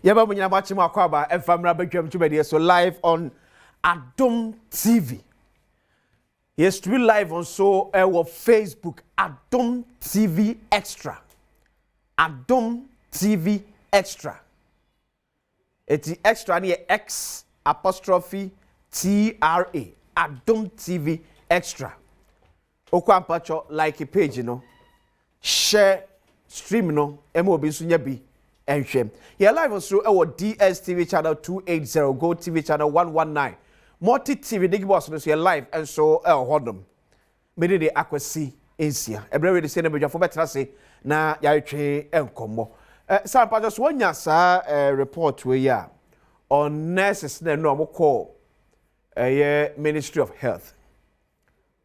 Yaba munyina machi makwaba efamra bedwam tumedi so live on Adom TV. Yes, to be live on Facebook Adom TV Extra. Adom TV Extra. It's extra near X apostrophe TRA. Adom TV Extra. Okwa mpacho like a page, you know. Share, stream, no. MOB sunyabi. Here live on through our DSTV channel 280, Go TV channel 119. Multi TV, Diggy Boss, here live and so Hodom. Made the aquasi Asia. Every day, the same for better say, na Yaiche and Combo. Some just one yasa report we are on nurses, no normal call a Ministry of Health.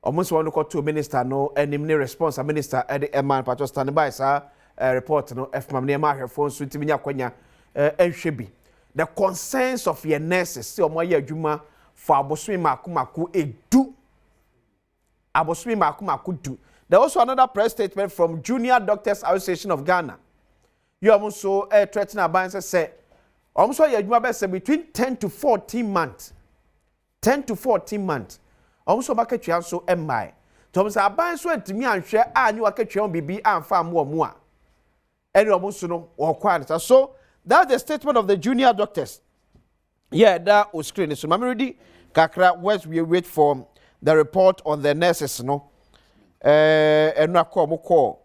Almost one call to minister, no, and response a minister at the man, but just standing by, sir. Report no F mamne ma hwefo nso ntimi nya kwanya enhwebi the concerns of your nurses say omoye adwuma for abosumi makomako edu abosumi makomako du. There also another press statement from Junior Doctors Association of Ghana. You also threatening abanse say almost your adwuma be say between 10 to 14 months 10 to 14 months almost makatwa so emai to say abanse antimi anhwe anyu akatwa bibi amfa mo a. So that's the statement of the junior doctors. Yeah, that was screen. So I'm ready. Kakra, where's we wait for the report on the nurses, no? And na call.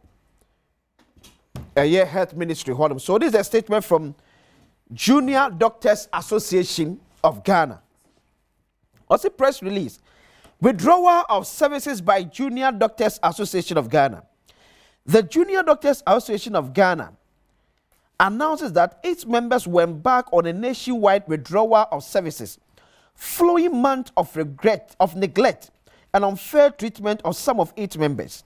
Yeah, Health Ministry. So this is a statement from Junior Doctors Association of Ghana. Also press release. Withdrawal of services by Junior Doctors Association of Ghana. The Junior Doctors Association of Ghana announces that its members went back on a nationwide withdrawal of services following months of neglect and unfair treatment of some of its members.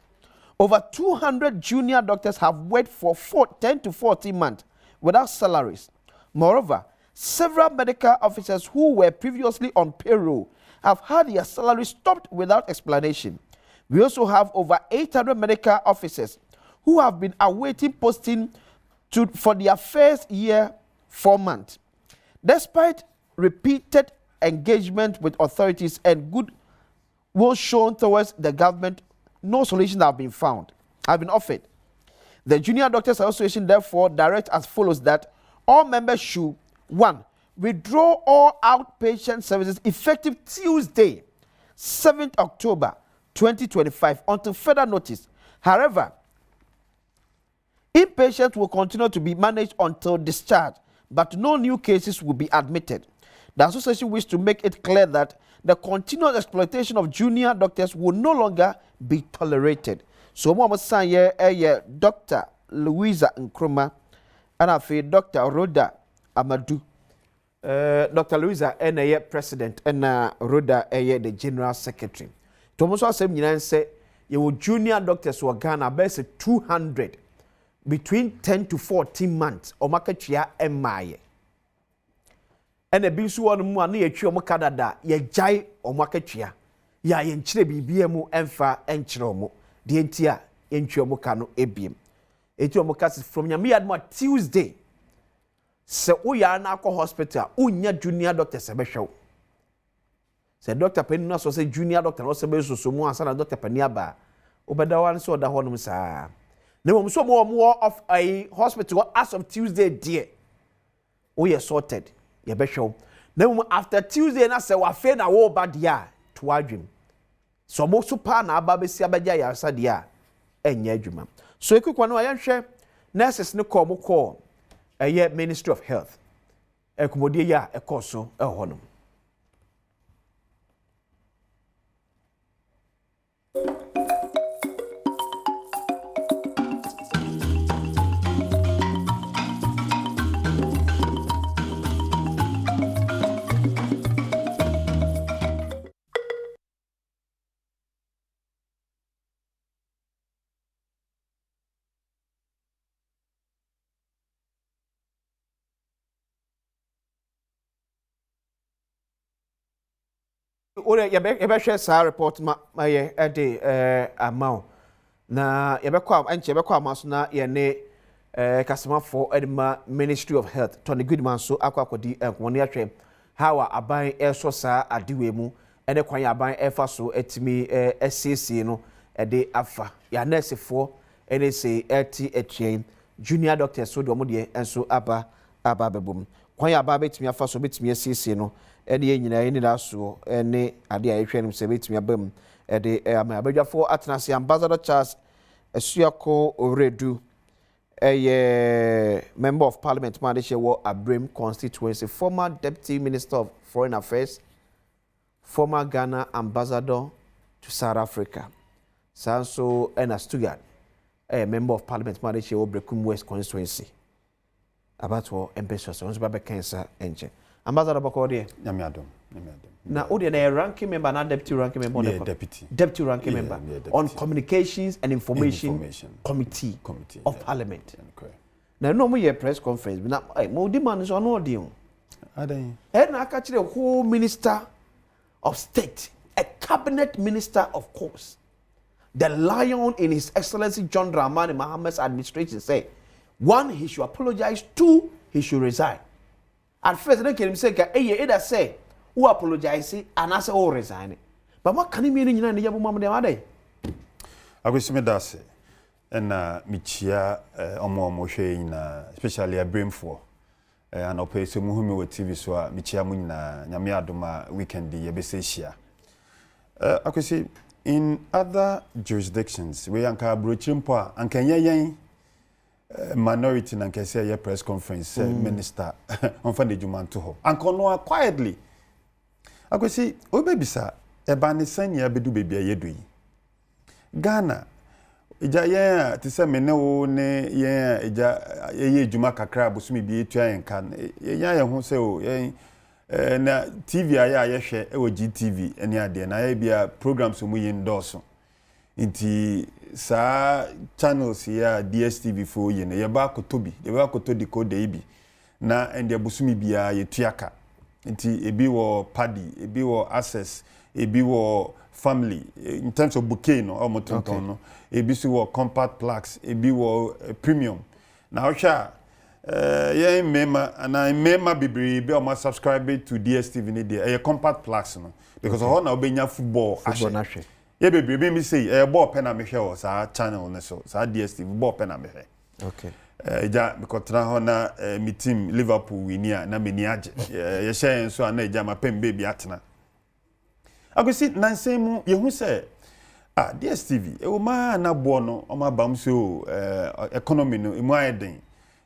Over 200 junior doctors have worked for 10 to 14 months without salaries. Moreover, several medical officers who were previously on payroll have had their salaries stopped without explanation. We also have over 800 medical officers who have been awaiting posting for their first year 4 months. Despite repeated engagement with authorities and good will shown towards the government, no solutions have been offered. The Junior Doctors Association therefore directs as follows that all members should 1. Withdraw all outpatient services effective Tuesday, 7th October 2025 until further notice. However, inpatients will continue to be managed until discharge, but no new cases will be admitted. The association wishes to make it clear that the continuous exploitation of junior doctors will no longer be tolerated. So, Mama Sanye, Dr. Louisa Nkrumah, and I feel Dr. Rhoda Amadou. Dr. Louisa, President, and Rhoda, the General Secretary. Tomoso asem nyina say you junior doctors who Ghana best 200 between 10 to 14 months o makatwa emaye ene bi so won mu ana yetwi o makadada ye jai o makatwa ya ye nkyire bibia mu emfa enkyire mu de entia entwi o muka no ebiem eti o muka from nyame yadmo Tuesday se o ya na akọ hospital unya junior doctors ebehwew. Say Dr. Penina so say junior doctor no say be so mu ansa na Dr. Penia ba obeda wan so da honum sa na mo so mo of a hospital as of Tuesday dear we are sorted ye be hwew na mo after Tuesday na say wa fe na wo ba dia to adwum so mo so pa na aba be si abaja ya sa dia enya adwuma so ekukwa no ayanhwe nurses ne call Ministry of Health ekumodie ya ekoso honum. Ore yebe share sa report ma ye ede amount na yebe kwa anche yebe kwa maso na ye ne customer for Edma Ministry of Health Tony Goodman so akwakodi enkwoni atwe how aban eso sa adiwe mu ene kwan aban efa so etimi SCC no de afa ya nurse for ene say LT junior doctor so do mo de enso aba bebum kwan aba betimi afa so betimi SCC no ene nyina ene da so ene ade a ehwe nim se betimi abam de abadwafo atenase Ambassador Charles Esuako Oredu Member of Parliament Madishewo Abrim constituency, former Deputy Minister of Foreign Affairs, former Ghana Ambassador to South Africa. Sanso Ena Stuttgart, Member of Parliament Madishewo Brekum West constituency. About what Mpensenpensenmu Baba Cancer Engine. Ambassador Bakode. Adom. Now, Odi a ranking member, not deputy ranking member. Yeah, deputy ranking member on Communications and Information Committee of Parliament. Now, no more press conference. But now, more demand is on audio. And I catch the whole Minister of State, a cabinet minister, of course. The lion in His Excellency John Dramani Mohammed's administration say, one, he should apologize. Two, he should resign. At first, they can say, either say, who apologize and I say, oh, resign. But what can you mean in the Yabu Mamma? I wish me that say, and Michia Omo Moshe in especially a brain for and opera so Muhumi TV so Michia Muna Nyamiadoma weekend the Yabesia. I could say in other jurisdictions, we anka Bruchimpa and Kenya minority and can say a press conference minister on Funday Juman to her. And Konoa quietly. I could say, oh, baby, sir, a banison ya bedu baby a yedui. Ghana, Ija, to say, no, ne, ye, Jumaka crab, was me be a try and can, ya, who say, oh, na TV, I share, GTV, and ya, and I be a program so we endorse. Inti sa channels here DSTV for ye na yeba kotobi yeba kotodi ko deibi na ende busumi bia ye tuaka inti ebi wo paddy ebi wo access ebi wo family in terms of bouquet no omotonton no ebi so wo compact plaques ebi wo premium na osha ye mema na mema bibiri be o ma subscribe to DSTV ni dey compact plaques no because ho na obenya football ashe. Yeah, baby, me say, ball pen and Michelle was our channel, so DSTV ball pen and Michelle. Okay. Because Trahona, me team Liverpool, we near Naminiage. You share so I need my pen baby atna. I go sit Nansemu, you who say, DSTV, oh, ma na buono, o ma bamso, economy no, imuaden,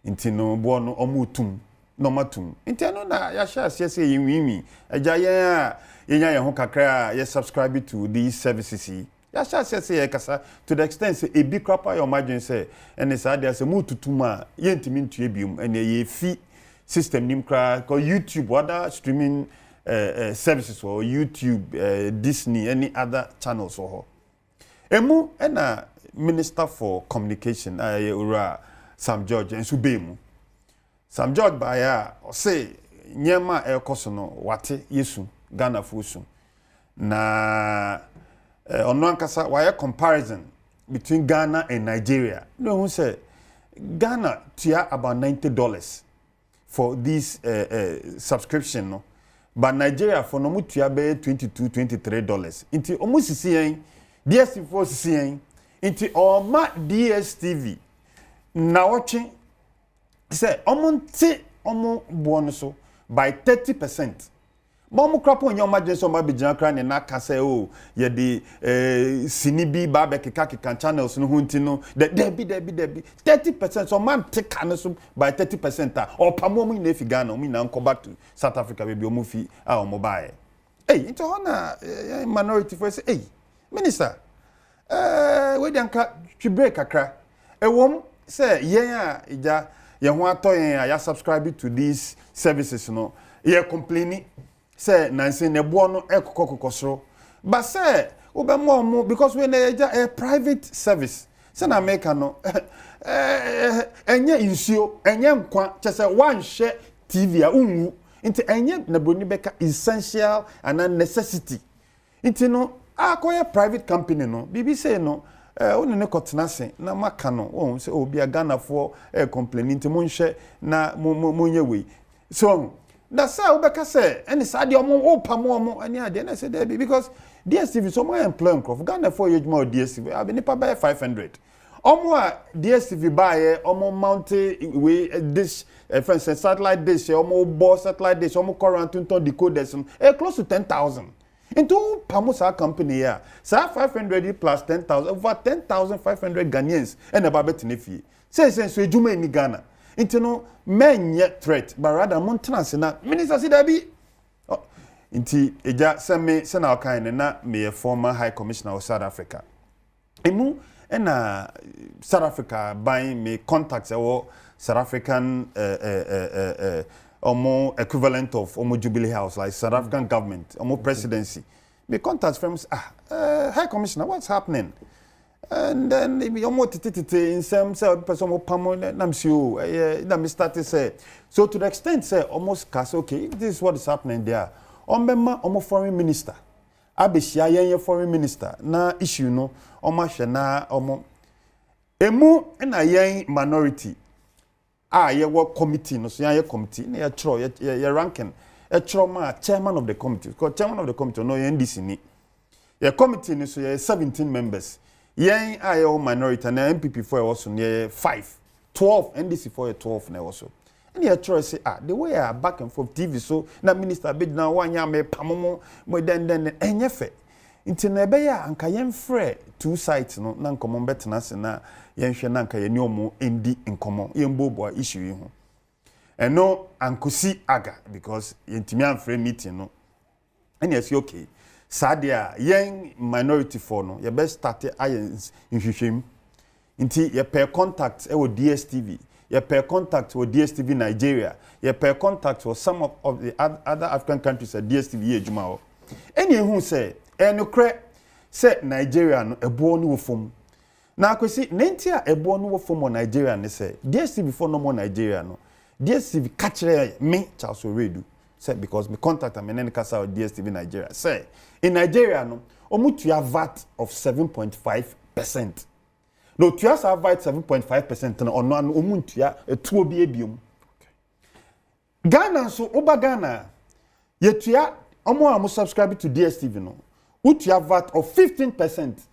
intino buono, omutum, no matum. Inteno na, ya share, say, you me, a jaya. Yenya ho kakra ye subscribe to these services. Ya sha say kasa to the extent say e bi crapa your margin say and say there say mu tutuma ye ntimi ntue bium and ye fi system nim kra ko YouTube other streaming services or YouTube Disney any other channels or emu na Minister for Communication ura Sam George and subemu Sam George baya say nyema ekoso no wate yesu Ghana fusu na ono ankasa why comparison between Ghana and Nigeria. No who say Ghana tia about $90 for this subscription no, but Nigeria for no tia be $22-23. Inti almost CN DSTV CN inti oma DSTV na watching say omonte omo buono by 30%. Bomu krapo nyo emergency on baby kra ne na ka say oh ye de sinibi ba be keka channels no hunti no debi 30% so man take kan so by 30% or pamo mu na fi Ghana mu na nko back to South Africa baby o mu fi a o mobile into hona minority for say hey minister we dey anka twi break akra wom say yen a ija ye ho atoyen ya subscribe to these services no ye complaining say Nancy Nebuono ekokokosro but say obemo because we na a private service say na America no enye insio enye nkwa chese one share TV a unwu nti enye na broni beka essential and a necessity nti no akoye private company no BBC no one ne kotenase na maka no wo say obi a Ghana for complaining to monhwe na monye we so that say obeka say any sade omo pamo omo ani ade na say there because DSTV so my employ for Ghana for age more DSTV abi nipa buy 500 omo a DSTV buy omo mount we dish for instance satellite dish omo boss satellite dish omo current to decoders close to 10,000 into Pamusa company here, say 500 plus 10,000, over 10,500 Ghanaians and about betnefi. Say so Juma in Ghana. Into no men yet threat, but rather Montana na Minister Sidabi. Inti eja send send our kind and not me a former High Commissioner of South Africa. Emu and South Africa buying me contacts or South African or equivalent of Jubilee House, like South African government, or presidency. Me contact firms, High Commissioner, what's happening? And then maybe almost in some person will pamon namsio, me start to say. So to the extent say almost cast, okay, this is what is happening there. Omo foreign minister. Abeshia ye foreign minister. Na issue no, omo shena omo. Emu na ye minority. Ye work committee no so ye committee na ye tro ye ranking e tro ma chairman of the committee because chairman of the committee no ye NDC ni ye committee no so ye 17 members ye aye minority na MPP for also ye 12 NDC for ye 12 na also and ye tro say the way I back and forth TV so na minister be na wanya me pamomo mo den enye fe nti na ebe ya anka ye mfre two sides no na nkomo betena se na yenhwe na nka ye ni omo endi nkomo ye mbobo issue yi ho eno ankosi aga because yentimi amfre meeting no and yes okay sadia yen minority for no ye best start ayens nhwehwem nti ye per contact e wo DSTV ye per contact wo DSTV Nigeria ye per contact wo some of the other African countries at DSTV ye adwuma ho eni ehun say enokre say Nigeria no ebo no wo fom na akwesi nenti a ebo no wo fom Nigeria ne say DSTV before no more Nigeria no DSTV catch me Charles Oredu say because me contact am and kasa DSTV Nigeria say in Nigeria no omutua VAT of 7.5%. No tuya sa VAT 7.5% na ono an omuntua etuo bi ebiom. Ghana so oba Ghana yetua omo am subscribe to DSTV no utua VAT of 15%.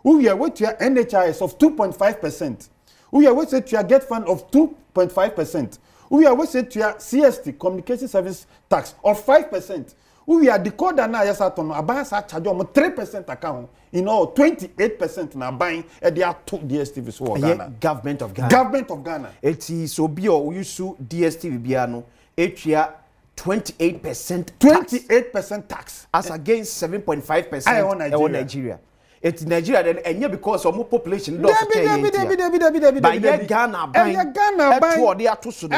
We are with your NHIS of 2.5%. We are with your get fund of 2.5%. We are with your CST communication service tax of 5%. We are decoder na yesatono abansa charge on 3% account. In all 28% na buying at the DSTV so Ghana. Government of Ghana. Government of Ghana. Eti so bi o yusu DSTV bia no etua 28% 28% tax as against 7.5% in Nigeria. It's Nigeria then enye because of more population loss but ye Ghana buying to the atoso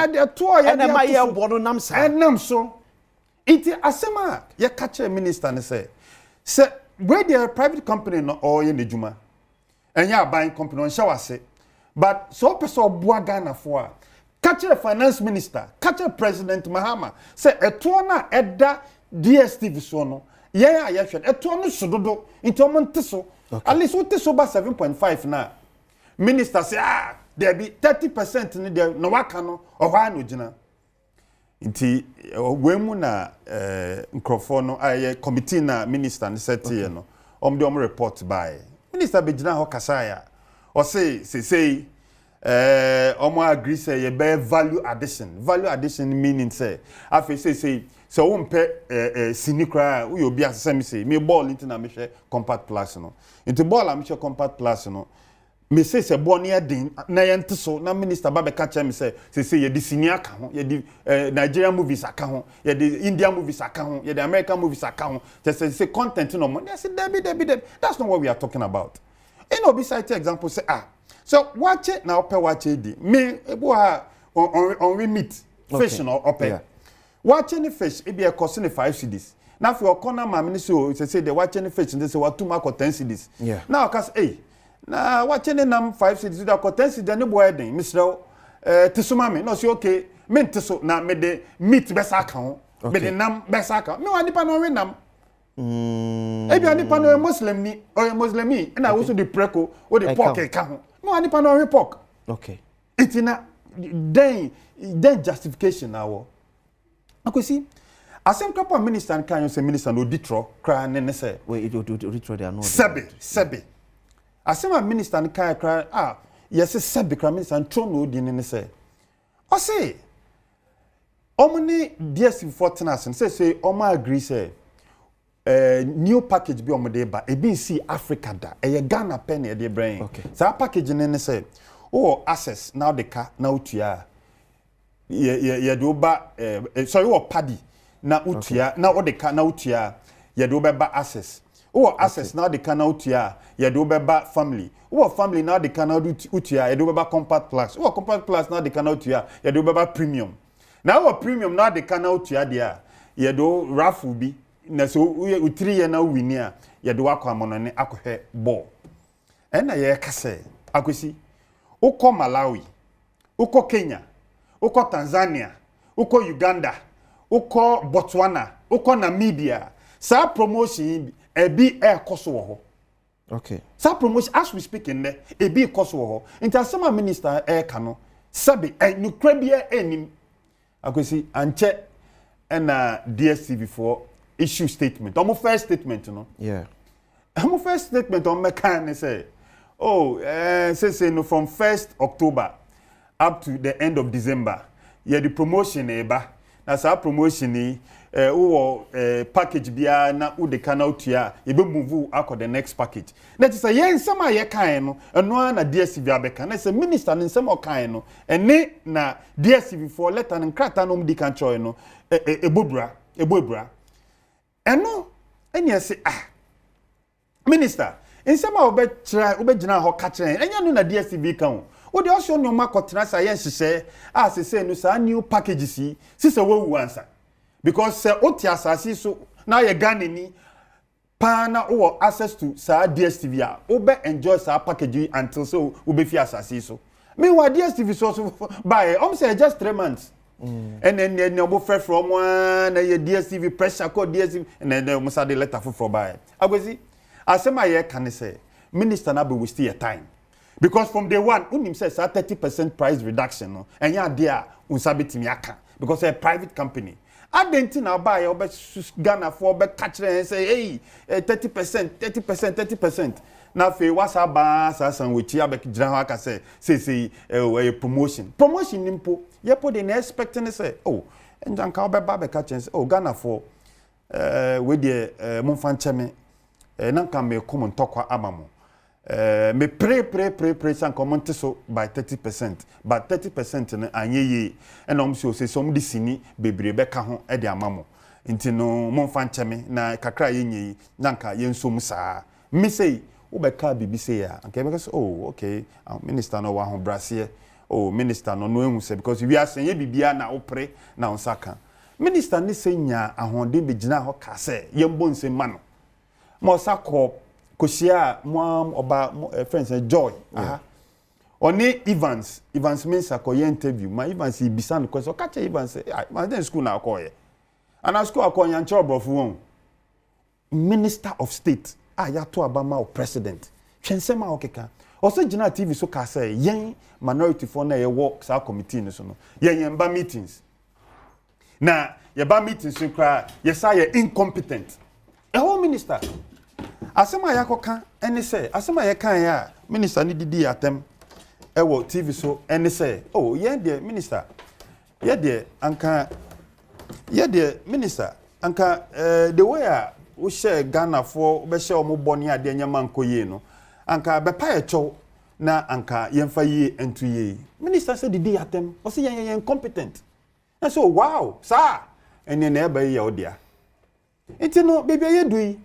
and my year bono namsa and nam so it asema ye catch a minister and say where they are private company no or in the juma and ya buying company on shower say but so person boa Ghana for catch a finance minister catch a president Mahama say eto na eda DSTV so no yeah, a no sododo into monteso. At least what is over 7.5 now. Minister say, there be 30% in the Nawakano or Hanujina. Inti Wemuna Nkrofono, I committee na minister and said to no, the report by Minister Bejina Hokasaya or say, Omo agree say, ye value addition. Value addition meaning say, I say, so umpe sinikra we obi asem say me ball into na me hwe compact plus no into ball am hwe compact plus no me say ball near din na yente so na minister ba be catch me say ye di senior ka ho ye di Nigerian movies aka ho ye di Indian movies aka ho ye di American movies aka ho just say content no money say debi that's not what we are talking about. In obi cite example say so watch it now pe watch it me ebo ha on we meat fish no open. Yeah. Watching the fish, it be a costing 5 cedis. Now, if you're corner, my minister say they watching the fish and they say what 2 mark or 10 cedis. Yeah. Now, cause now watching the 5 cedis, that got 10 cedis, then the boy then, Mr. Tisumami, no, see okay, meant to so now, me the meat best account, me the nam best account. No, I depend on nam. Ebi ani pa no Muslim ni or Muslimi na also the preko or the pork e ka ho. No ani pa no pork. Okay. Itina then justification na wo. Akosi asem kapa minister kan say minister no ditro kra ne say we ditro they are not. Sebe. Asem a minister kan kra yes sebe kra minister tro no di ne say. O say omni DS14 say omo agree say new package bi omode ba e bin see Africa da e Ghana pen e de brain. Okay. So package ne say access now the car now tuya ye do ba sorry paddy na utua na o de car now tuya ye do ba access access now the car now tuya ye do ba family family now the car now utua ye do ba compact plus compact plus now the car now tuya ye do ba premium now premium now the car now tuya dia ye do raffle bi na so u 3 year na wini a ye do akwamono ne akohwe ball na ye kase akosi uko Malawi, uko Kenya, uko Tanzania, uko Uganda, uko Botswana, uko Namibia. Sa promotion ebi koso wo ho. Okay. Sa promotion as we speak in there ebi koso wo ho. Inter sama minister ka no sabe nukra bia enim. Akwesi anche na DSTV for issue statement. Omo first statement no. Yeah. Omo first statement on mekan say say no from 1st October up to the end of December. Yeah, the promotion eba. That's our promotion ni package bia na u de canal tia e be move akọ the next package. That is a yen sama ye kan no eno na DSTV abeka. Na say minister ni nsem okan no ene na DSTV for letter and krata no mdi kan choy no ebobra. Eno enya say minister insema obegina ho ka kire enya no na DSTV kan o de osho nyoma kotena sa yen hihye asese no sa new packages si se wo answer because oti asase so na ye Ghana ni pa na o access to sa DSTV a obe enjoy sa package until so obe fi asase so meanwhile DSTV so by say just 3 months and then obo fresh from one na ye DSTV pressure code DSTV and then omo sa the letter for by agwezi asema ye can say minister na be waste your time because from day one unim say 30% price reduction no enya dia unsabetimi aka because a private company adenti na buy obe Ghana for obe catch and say hey 30% na fe wasa ba sasan wechi abek gina ho aka say promotion nimpo ye put the expecting say enjanka obe ba be catch and say Ghana for we dey monfan cheme nanka me come ntokwa amamo me pray san comment so by 30% but 30% na anyeye na omso say some disini bebre be ka ho e de amamo nti no monfa ncheme na kakra yenyi nanka yensom saa me say wo be ka bibi say ya anka be say okay minister no wa ho brase minister no ehu say because we are saying bibia na opre na onsaka minister ni senya ahonde be gina ho ka say yembo nsema no mo sako kosia mo oba friends Joy oni Evans means akoye interview ma Evans ibisan question catch Evans ma den school na akoye ana school akoye nche obrofo won minister of state ya to abama o president twensema okeka also gina TV so ka say yen minority for na ye work sa committee no so no yen ba meetings na ye ba meetings so kra ye say ye incompetent whole minister asema yakoka ene say asema ye kan ya minister ni didi atem ewo TV so ene say ye de minister ye de anka ye de minister anka the way we share Ghana for be share omo boni ade nyama nkoye no anka be pa ye chow na anka yemfa yi entu yi minister say didi atem o say ye incompetent and so wow sir ene na eba ye odia enti no baby ye dui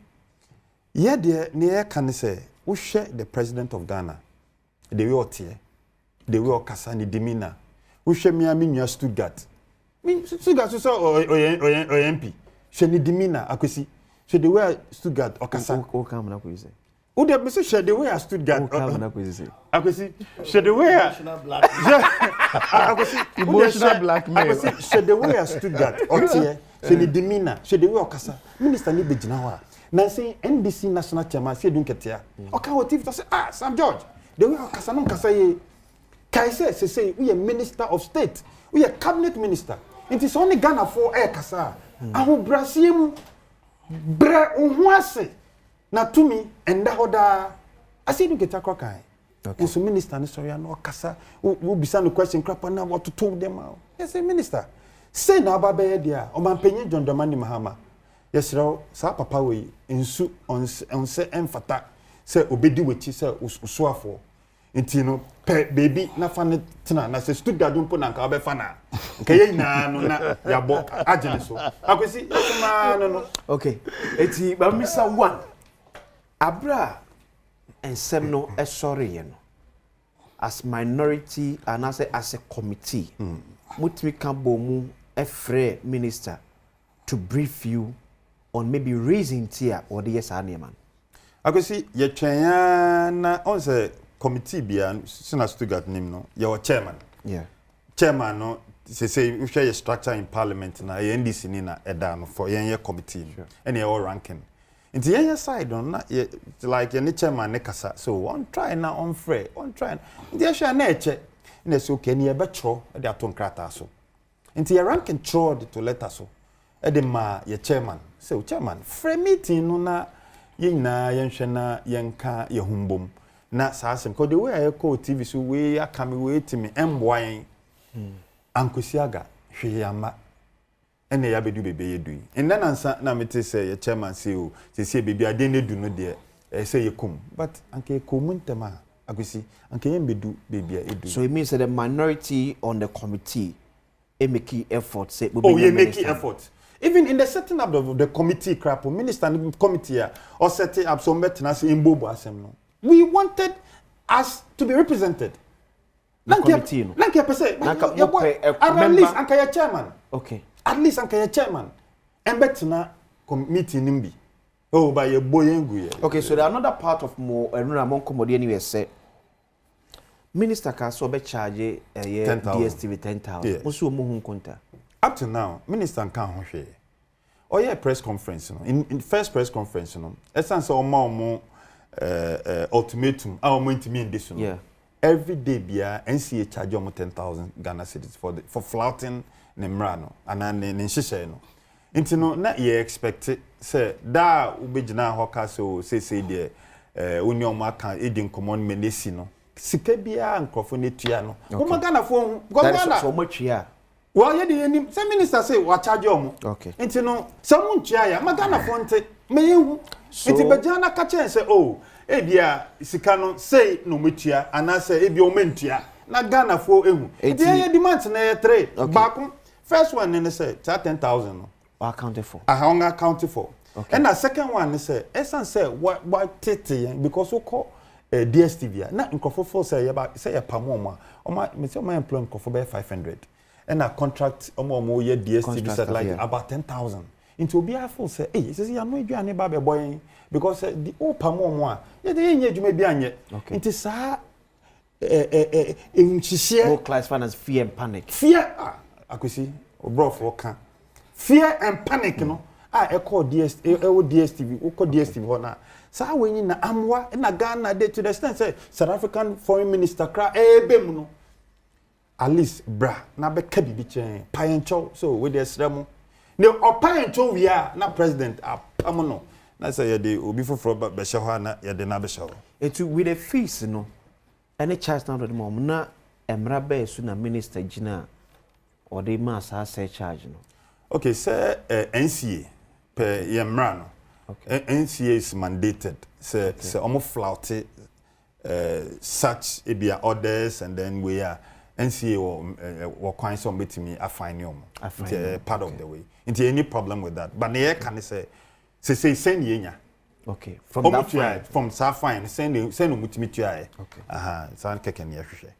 ye de ne can say we share the president of Ghana the way otie the way okasa ni demeanor we share me nua Stuttgart so MP share ni demeanor akwesi so the way Stuttgart okasa o come na ko say o de me share the way Stuttgart o come na ko say akwesi share the way akwesi emotional blackmail akwesi share the way Stuttgart otie share ni demeanor share the way okasa minister ni be gina ho na say NDC national chairman say dun ketia okay what if say Sam George the way kasa no kasa ye kai say we a minister of state we a cabinet minister it is only Ghana for kasa aho Brazil bre ohun ase na tumi enda hoda ase dun ketia krokai okay so minister ni sorry no kasa we bisa no question crapa na what to told them out yes minister say na aba be dia o man penye John Dramani Mahama yes raw sa papa we nsu onse emfata say obedi wechi say usuafo nti no pe baby na fa ne tena na say studio dumpo na nka obe fa na nka ye nyina no na yabo agene so akwesi yesuma no okay eti ba misa one abra ensem no esori ye no as minority and as a committee mutimi kan bomu efre minister to brief you on maybe reason here or the yes man. I could see ye na on the committee bia sina Stuttgart nim no your chairman. Yeah. Chairman no say we share your structure in parliament na NDC ni na eda no for your committee. Sure. And your ranking. Into your side on na like your chairman ne kasa so one try na on free one try. Dey share na eche na so okay ni e be tro e dey aton krata so. Into your ranking throw to letter so. E dey ma your chairman. So chairman, free meeting no na yina yenhwe na yenka yehumbom na saasem ko the way I call TV so we akame we timi emboan ankosiaga hweyama ene ya bedu bebe yedu en na nansa na mete say ye chairman say o say bebi ade ne du no de say yekum but anke komuntema agosi anke yembedu bebi edu. So it means that the minority on the committee make effort say you make effort. Even in the setting up of the committee, crap, minister committee, or setting up some betting in Bobo Assembly, we wanted us to be represented. At least, Anka chairman. Okay. At least Anka chairman. And betting committee nimbi. Oh, by your boy and okay, so the another part of more among commodity anyway say Minister Kasobe charge DSTV 10,000. Musu muhun konta. Up to now, Minister can't share. Oh yeah, press conference. In first press conference, essence or more ultimatum. Our going to mean this. Yeah. Every day, bia NCA charge almost 10,000 Ghana cedis for flouting Nemrano and then in Shisheno. Into no, not ye expect it. Say da ubejina hoka so say there. When your mark eating common menesino. Sikebia and Crofonetiano. Oh my Ghana phone. That is so much here. Well, yeah, some minister say what charge you. Okay. And you know, someone chia magana fonte me hu. Enti bejana ka chen say oh, ebia sikano say no metua and I say ebia o mentua na Ghana fo ehu. Enti ye demand na 3. Back first one ne say 10,000 no. Accounted for. Accounted for. Okay. And the second one say esan say what tete because we call DSTV na nkofo say about say pamoma. Me say my employ nkofo be 500. And a contract omo ye DSTV said like about 10,000. Into be full say, hey, says you know you are neighbor boy because the opa mo ye dey enye bi anye. It is more class finance fear and panic. Fear akwesi obro for kan. Fear and panic no. E call DSTV, we call DSTV ho na. Sa wenyi na amwa na Ghana dey to the extent say South African foreign minister kra ebem no. At least bra na be ka bibi chen payencho so we dey sremo ne opayencho we are na president apam no na say ye dey obi foforo be hye ho na ye dey na be hye ho etu with the fees no any charge now the mom na emra be su na minister gina or dey ma sa say charge no. Okay, sir, NCA per yemra no. Okay. NCA is mandated say almost flouted such ebia orders and then we are NCA or coin some bit me a fine part of the way. Into any problem with that. But the can say send yenya. Okay. From that fine. From sa fine send mutimi okay. Aha, san keken ya hwehwe.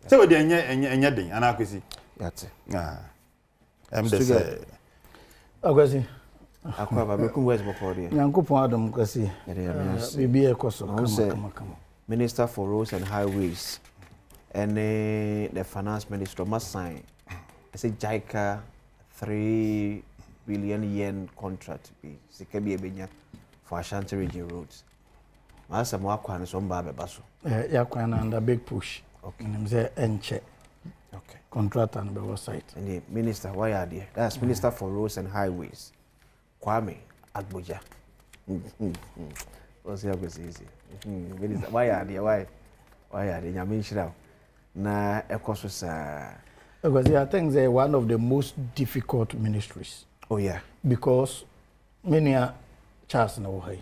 So we dey enya den ana akwesi. Yate. Say akwesi. Akwa ba be kun wes before there. Nyankopon Adom kwesi. Bibi ekoso kama. Minister for Roads and Highways. And the finance minister must sign. I say JICA 3 billion yen contract. Sikebi ebenya for Ashanti region roads. Masa mo akwa so mba beba so. Yakwa na under big push. Okay. And say enche. Okay. Contractor on the site. And the minister, why are there? That's Minister for Roads and Highways, Kwame Agboja. What's the easy? Minister, why are there? Why are they? Nyamenshira. Na ekoso sa. Because I think they're one of the most difficult ministries. Oh yeah. Because many are Charles na wahai.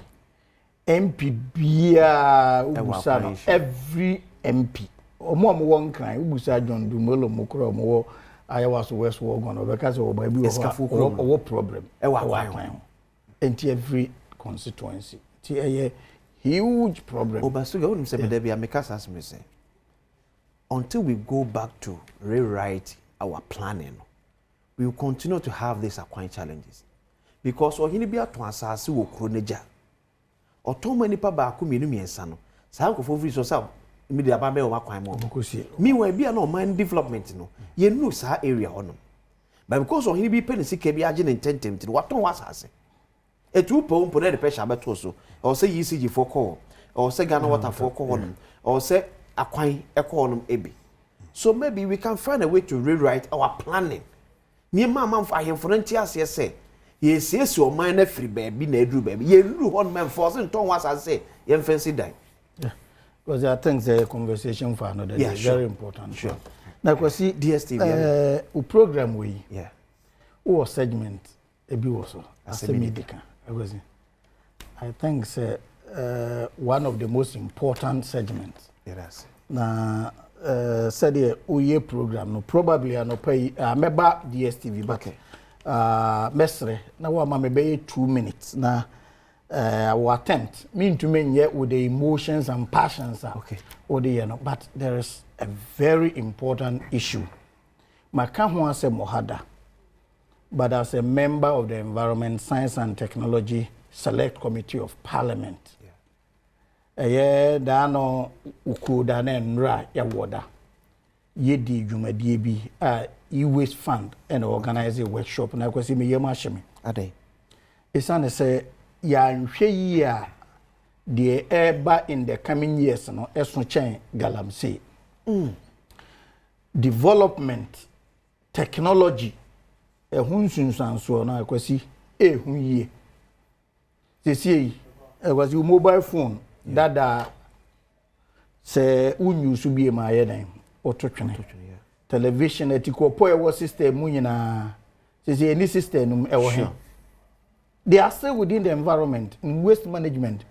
MP bia ubusano every MP. Omo one cry ubusa John Dumelo mokro omo ayawaso West Wogon obeka say obabi o problem. E wa kwan. Enti every constituency. Ti a huge problem. Obasuga wonu se be bia make us me say. Until we go back to rewrite our planning, we will continue to have these acquired challenges. Because ohini bia to asase wo kro neja. Otomo nipa ba ku mienu miensa no. Sa nkofo free so sa immediate aba be o makwan mo. Meanwhile bia no man development no. Ye know sa area hono. But because ohini bi pe ne sika bi age ne tentem ti waton wasase. Etu po mpo na the pressure abeto so. O say ECG for call. O say Ghana water for call. O say akwan econom ebi. So maybe we can find a way to rewrite our planning. Me mama for ahemfo ase say ye siesie o man na free baby na eduru baby ye ruru hon man force nton was say ye fancy die. Yeah. Because I think the conversation for another day sure. very important. Sure. Now because see DSTV o program we yeah. O segment ebi also as a medical. I think say one of the most important segments. Yes. Na said the OYE program no probably no pay member DSTV but mesre na wa ma be 2 minutes na our attempt mean to mean yet with the emotions and passions okay or the you know but there is a very important issue maka ho ase mohada but as a member of the Environment Science and Technology Select Committee of Parliament da no ukuda na nra ya woda yedi dwumadie bi e-waste fund and organize a workshop na kwesi me yema hye me ade isane say ya nhwe yi a de eba in the coming years no eso chen galamsey development technology ehunsunsanso na kwesi ehun yie sesi kwesi mobile phone dada se unyu su bie ma ye dan ototwene television etikopo ewo system mu nyina se any system num ewo he they are still within the environment. In waste management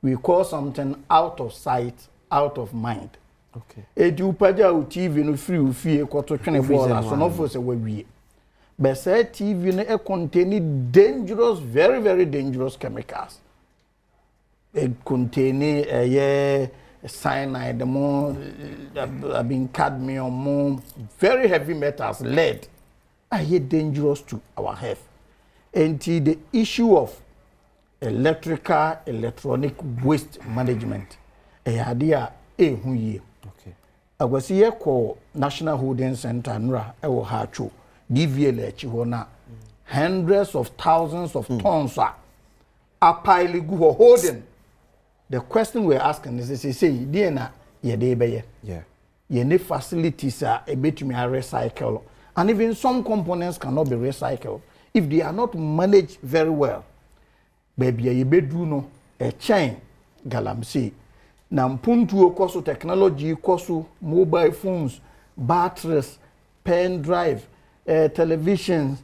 we call something out of sight out of mind. Okay edu paja u TV no free u fie kototwene ball so no for se wawie but say TV no e contain dangerous very very dangerous chemicals. It contain cyanide, more cadmium, more very heavy metals, lead, are dangerous to our health. And the issue of electronic waste management, idea okay. I was here called National Holding Center NRA, Hacho, DVLH, hundreds of thousands of tons are piling holding. The question we're asking is say DNA ye dey be yeah ye need facilities a bit me recycle and even some components cannot be recycled if they are not managed very well. Baby ye bedu no a chain galamsey na mpuntu okoso technology koso mobile phones batteries pen drive televisions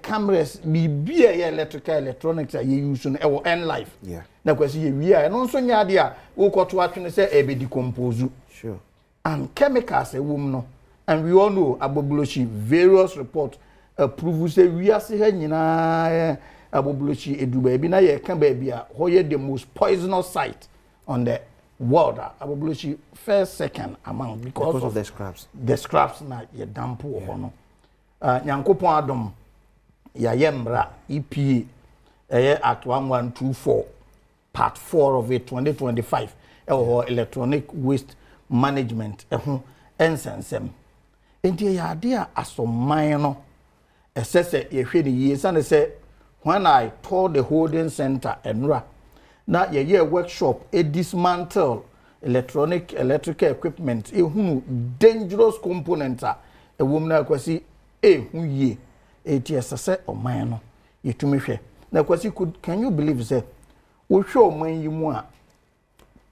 cameras be electrical electronics are use on our end life. Yeah. Na kwesi ye wi a no so nya de a wo koto atwene say e be decompose. Sure. And chemicals wom no. And we all know aboblochi various reports approve say we are say nyina aboblochi edu ba bi na ye ka ba bi a hoye the most poisonous site on the world. Aboblochi first second among because of the scraps. The scraps na ye damp wo ho no. Nyankopon Adom ya yemra EPA Act 1124 Part 4 of it 2025 electronic waste management ensensem enti ya ade a asoman no esese ye hwe de yie sane se when I toured the holding center enra na ye workshop a dismantle electrical equipment ehunu dangerous components a ewom na kwasi ehu ye etiesese oman no yetumi hwe na kwasi can you believe say wo hwe oman yi mu a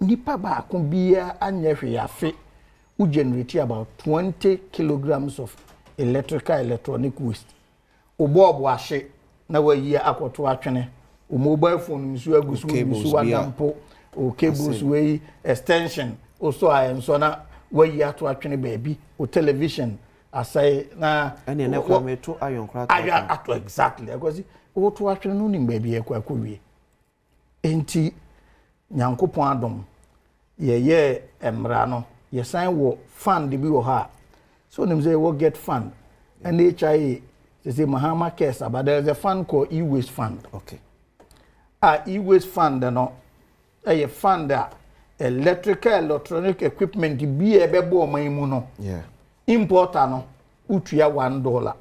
nipa ba ko bia anya hwe yafe who generate about 20 kilograms of electronic waste. Obo ashe na wa yi akoto atwene o mobile phone nsu agusu nsu wadampo o cables we extension o so ayen so na wa yi ato atwene baabi o television asai na ene na kwa meto ayon kra ato exactly because o to atwene no nim baabi e kwa wie enti nyankopon adom ye emra no ye sign wo fund bi wo ha so nim say wo get fund and HIA they say Mahama Kesa but there is a fund called e-waste fund. Okay. E-waste fund no a fund that electronic equipment bi e be bo man mu no. Yeah. Importer no utua $1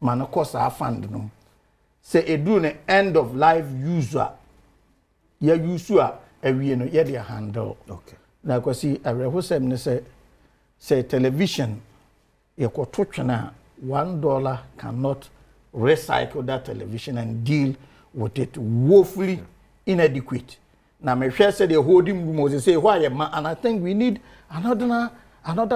man cost a fund no. Say edu ne end of life user ya user ewie no ye dey handle. Okay. Na kwasi arehosem ne say television ye koto twena $1 cannot recycle that television and deal with it woefully inadequate. Now me share say the holding room was say why and I think we need another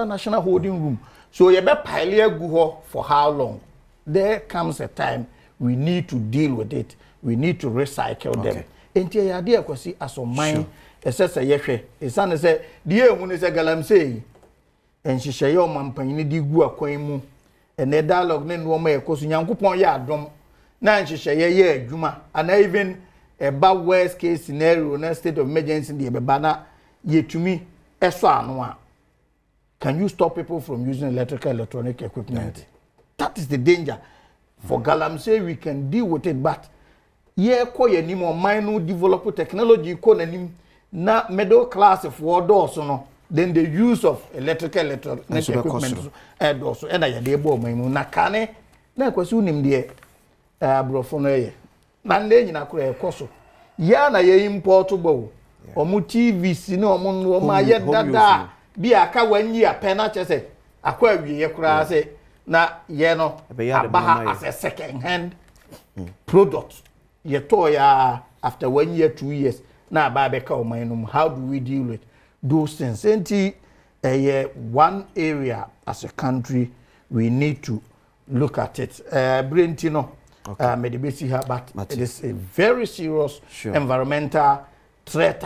national holding room. So you be pile go for how long? There comes a time we need to deal with it. We need to recycle them. Enti ya dia kwasi aso mine esese yehwe esane se die ehunu se galamsey enhihye yo mampanyini di gu akwan mu ene dialogue ne no ma ekoso nyankopon ya adom na nhihye ye adwuma and even eba worst case scenario na state of emergency de beba na yetumi eso ano a can you stop people from using electronic equipment? Yeah. That is the danger. For galamsey we can deal with it but ye ko ye nim o man no develop technology ko nanim na middle class for doors no then the use of electronic equipment also and ya dey bo man na kane na kwasi unim de abrofo no ye na nle nyina kura e koso ya na ye import bo omu TV si na omu no ma ye dada bi aka wanyi apena chese akwa awie ye kura se na ye no abaha as a second hand product ye to ya after 1 year 2 years na ba be ka o man how do we deal with those things? Enti one area as a country we need to look at it. Brentino, but it is a very serious environmental threat.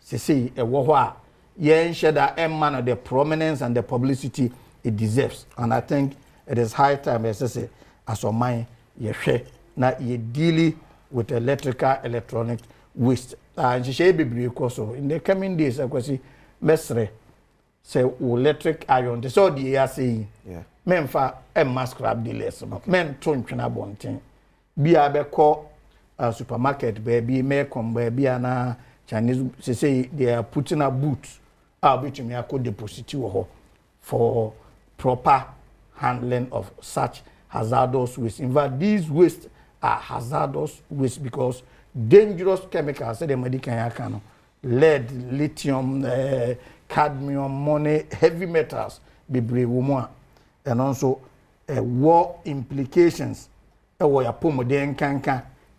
See, a war. Ensure that man the prominence and the publicity it deserves, and I think it is high time as a mind now you dealing with electronic waste. And she be also in the coming days, I see mesre say electric iron. This all the are saying. Yeah. Men fa mass scrap dealers. Men ton twena bonten. Be a call supermarket baby me come baby na Chinese say they are putting a boot. I'll be to me I could deposit you for proper handling of such hazardous waste. In fact, these waste are hazardous waste because dangerous chemicals, say the medical yakano, lead, lithium, cadmium, money, heavy metals, be brave woman, and also war implications. War pomodern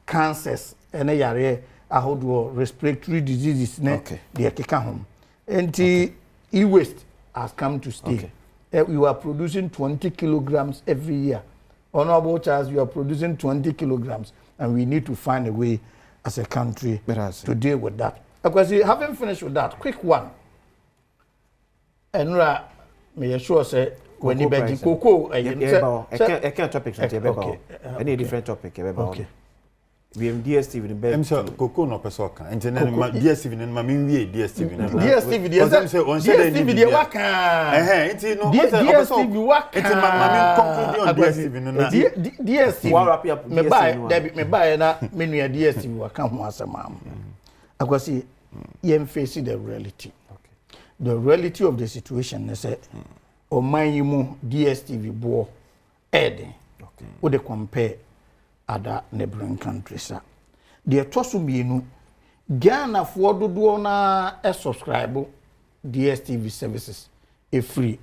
cancers, and a yare, respiratory diseases, they are home. And e-waste has come to stay. We are producing 20 kilograms every year. Honorable Charles, you are producing 20 kilograms, and we need to find a way as a country to deal with that. Because having finished with that, quick one. And may I sure say when you buy cocoa, I can't topic any different topic. Okay. We have DSTV in bed. So cocoa no pesoka. Internet DSTV in my mean DSTV. DSTV DSTV waka. DSTV waka. It's my conclude on DSTV. Me buy na menu ya DSTV waka ho asema. Akwasi yem face the reality. The reality of the situation is say o man yimu DSTV bo eden. Wo de compare other neighboring countries. The tosu mienu Ghana for dodo na subscribe DSTV services free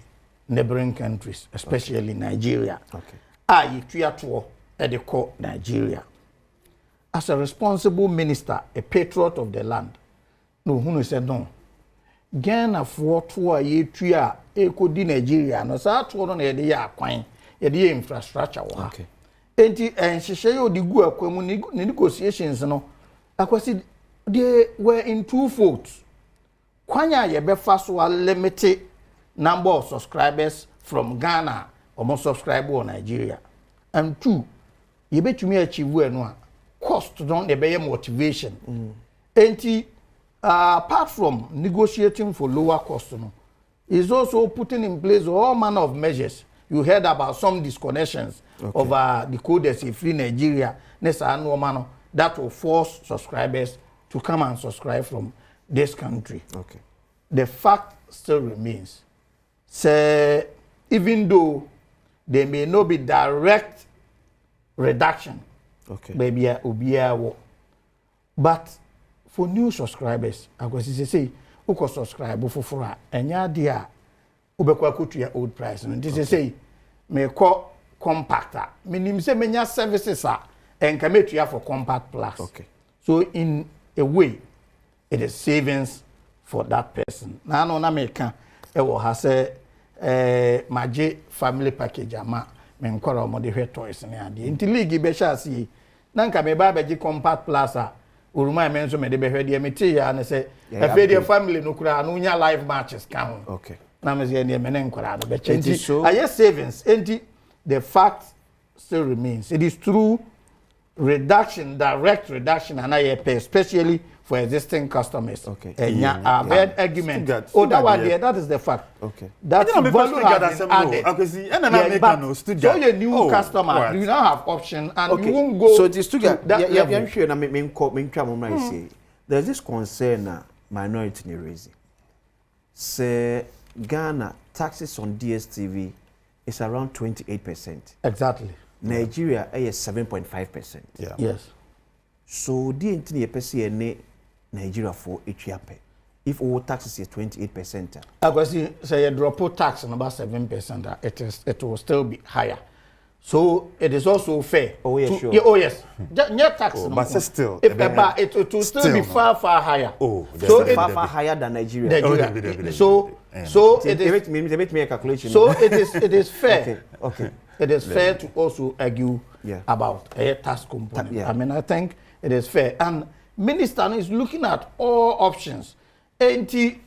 neighboring countries, especially Nigeria. Okay. You to Nigeria. As a responsible minister, a patriot of the land, no, who said no. Ghana for to di Nigeria, no, so to on the infrastructure. Okay. And she say the good negotiations, no, they were in two folds. Kwanya yebe faswa limited number of subscribers from Ghana or more subscribers in Nigeria. And two, yebe to me achieve no cost don't the motivation. Apart from negotiating for lower cost, no, is also putting in place all manner of measures. You heard about some disconnections of the coders free Nigeria. That will force subscribers to come and subscribe from this country. Okay. The fact still remains. Say, even though there may not be direct reduction, but for new subscribers, I was say, who can subscribe for fura, and ya dear, ubekwa to your old price. And this is say, may call compactor. Meaning, say, many services are and come to you for compact plus. Okay. So, in a way, it is savings for that person. Now, no, American, it will have my family package. Ma, me nkora mo de toys ne ade. Inti league be sha see. Nanka me ba be compact plus a uruma me nso me de be hwede me tie ya ne se afi de family no kura no nya live matches kan. Okay. Na me se ne me ne nkora do be change. So I savings. Enti the fact still remains. It is true reduction, direct reduction, and I pay, especially for existing customers. Okay. And yeah, bad argument. That one there, that is the fact. Okay. That's value has been added. Okay, see, so your new customer, you now have option, and you won't go. So this I'm sure I there's this concern minority in raising. Say Ghana taxes on DSTV is around 28%. Exactly. Nigeria is 7.5%. Yeah. Yes. So the entire person Nigeria for Ethiopia. If all taxes is 28%. I was say a drop tax on about 7%. It will still be higher. So it is also fair. Oh yes, sure. Oh yes. Tax. But still, it will still be far higher. Oh, so far higher than Nigeria. So it is. Make me a calculation. So it is fair. Okay. It is fair to also argue about a tax component. I mean, I think it is fair. And Minister is looking at all options. Business,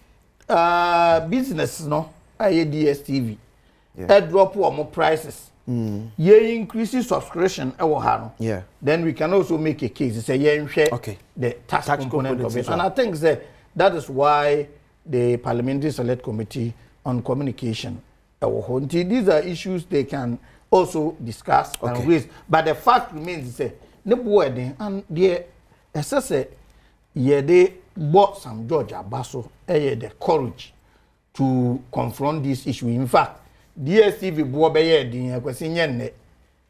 no, DSTV, drop more prices. Increases subscription. Then we can also make a case. Say the tax component of it. And I think that is why the Parliamentary Select Committee on Communication. These are issues they can also discuss and raise. But the fact remains, no boarding and the SSA, they bought some George Abaso, the courage to confront this issue. In fact, DSTV bought the question,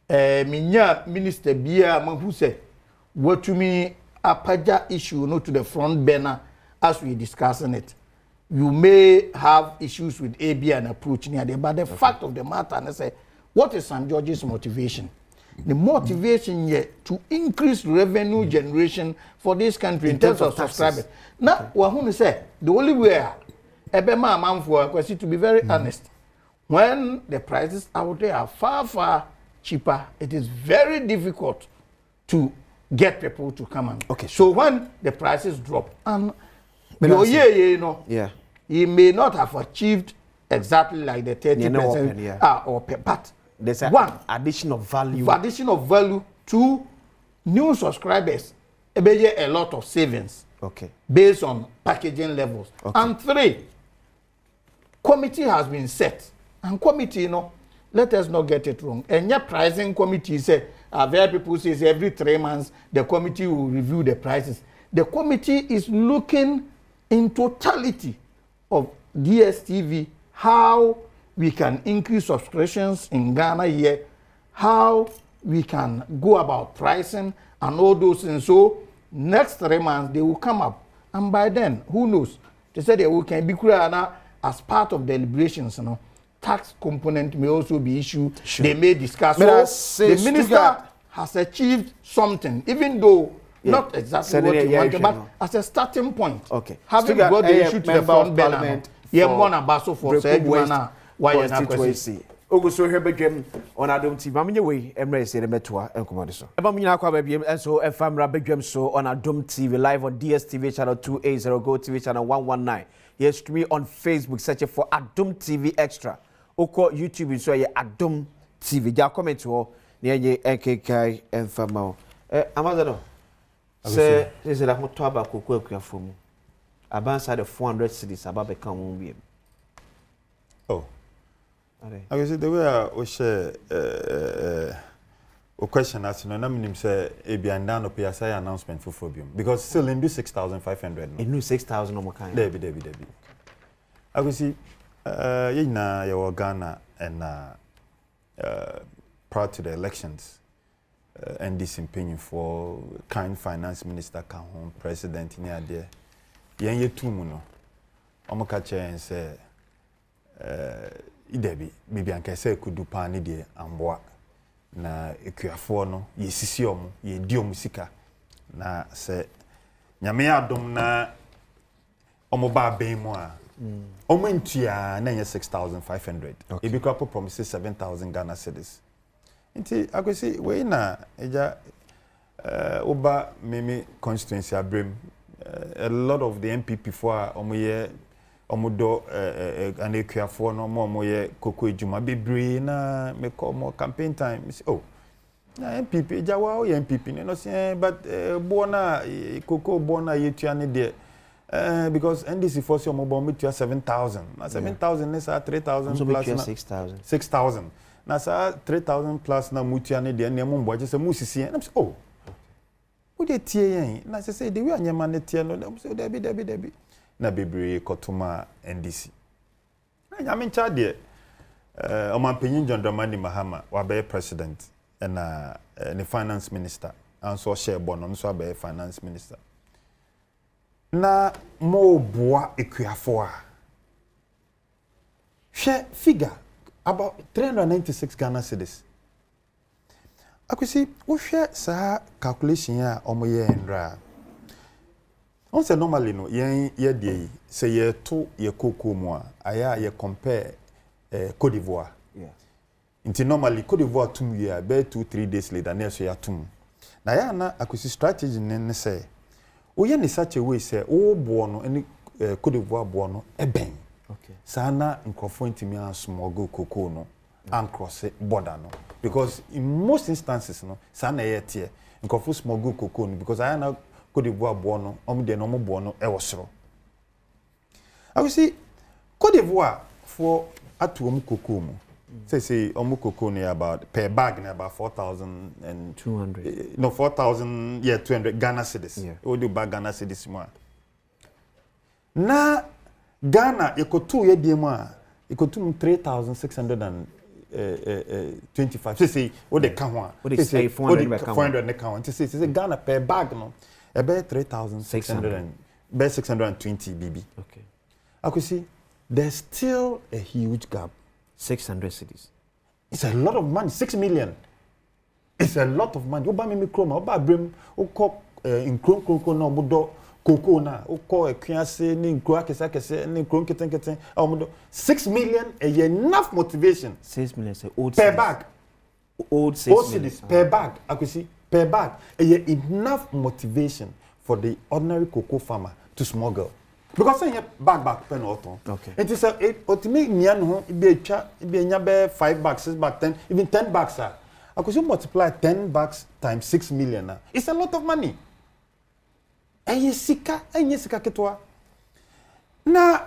Minister Bia, who said, what to me, a paja issue, not to the front burner as we discussing it. You may have issues with AB and approach near there, but the fact of the matter, and I say, what is St. George's motivation? The motivation here to increase revenue generation for this country in terms of subscribers. Now, what I say, the only way, to be very honest, when the prices out there are far cheaper, it is very difficult to get people to come and. Okay. So when the prices drop, and he may not have achieved exactly like the 30%, but there's one addition of value to new subscribers, a lot of savings. Okay. Based on packaging levels. Okay. And three, committee has been set, and committee, let us not get it wrong. And your pricing committee said, very people say every 3 months the committee will review the prices. The committee is looking in totality of DSTV, how we can increase subscriptions in Ghana here, how we can go about pricing and all those things. So next 3 months they will come up, and by then, who knows? They said they can be clear as part of deliberations, tax component may also be issued. Sure. They may discuss. So the minister has achieved something, even though not exactly what he wanted, but as a starting point. Okay. Having brought the issue to the front burner, for Oguso Hebegem on Adom TV. Mamanya way Emre say the metua enkomode so. Eba munyina kwa babiem enso efamra begem so on Adom TV live on DSTV channel 280, Go TV channel 119. Yes, stream on Facebook, search for Adom TV Extra. Oko YouTube so ye Adom TV. Ja comment ho na ye NKK enfama. Amazon. Say la mo to aba kokko akuafo mu. Abanside the 400 cities aba be kan won wiem. Oh. I guess the way I share a question as no name say e be andan op PSI announcement for Phobium because still in do 6,500 no. In do 6,000 no more kind. Debi. I go see you na your Ghana and prior to the elections NDC paying for kind finance minister kan home president ni ade. Yen ye tu mu no. Omo ka che en say idebi bibi anka say kudu pa ni de amboa na ekuafo no ye sisi omo ye di omo sika na se nyame adom na omo ba ben mu a omo ntua na ye 6,500 e bi kwa promises 7,000 Ghana cedis nti akwesi we na eja oba meme constituency abrem a lot of the MPP for omo ye omodo anekuafo no mo ye koko ejuma bebre na me call more campaign time oh na MPP jawa o MPP no say but bona koko bona yetua ne de because NDC force omo bo metua 7,000 na 7,000 is 3,000 plus na 6,000 na sa 3,000 plus na mutua ne de na mo mbo je se musisi na say oh wo de tie yen na say the way anyama ne tie no say debi na bebre kotuma NDC. Nyame ncha de Mpensenpensenmu John Dramani Mahama wa be president na the finance minister and so share bono so be finance minister. Na mo boa ekuafo a. Share figure about 396 Ghana cedis. Akwesi wo hwe sa calculation a omoye ndra. On say normally no ye dey say ye to ye koko mu a aya ye compare Côte d'Ivoire. Yeah. Inti normally Côte d'Ivoire tum ye be 2-3 days later na so ya tum. Na ya na akwesi strategy ne say wo ye ni such a way say wo bo no any Côte d'Ivoire bo no eben. Okay. Sana nkrofo ntimi asmogo koko no and cross border no because in most instances no sana ye tie nkrofo smogo koko no because aya na Côte d'Ivoire bono de no mo bono e wosoro I will see Côte d'Ivoire for atuom koko mu say omu koko ne about per bag ne about 4,200 no 4,200 Ghana cedis we do bag Ghana cedis mu na Ghana ekotu ye die mu a ekotu 3,625 say what they can one what they say 400 ne count say Ghana per bag no about 3,600 about 620 BB. Okay. I could see there's still a huge gap. 600 cities. It's a lot of money. 6 million. It's a lot of money. Oba me kroma, oba brim, oko in kron na omodo koko na, oko ekwiase ni nkro akese ni nkro keten omodo 6 million enough motivation. 6 million say old per cities. bag. Old 6 old million. Cities, per bag. I could see per bag enough motivation for the ordinary cocoa farmer to smuggle because say bag pen auto okay it is a ultimate nyan ho be nya be 5 bags 6 bags 10 even 10 bags I could multiply 10 bags times 6 million it's a lot of money enye sika ketwa na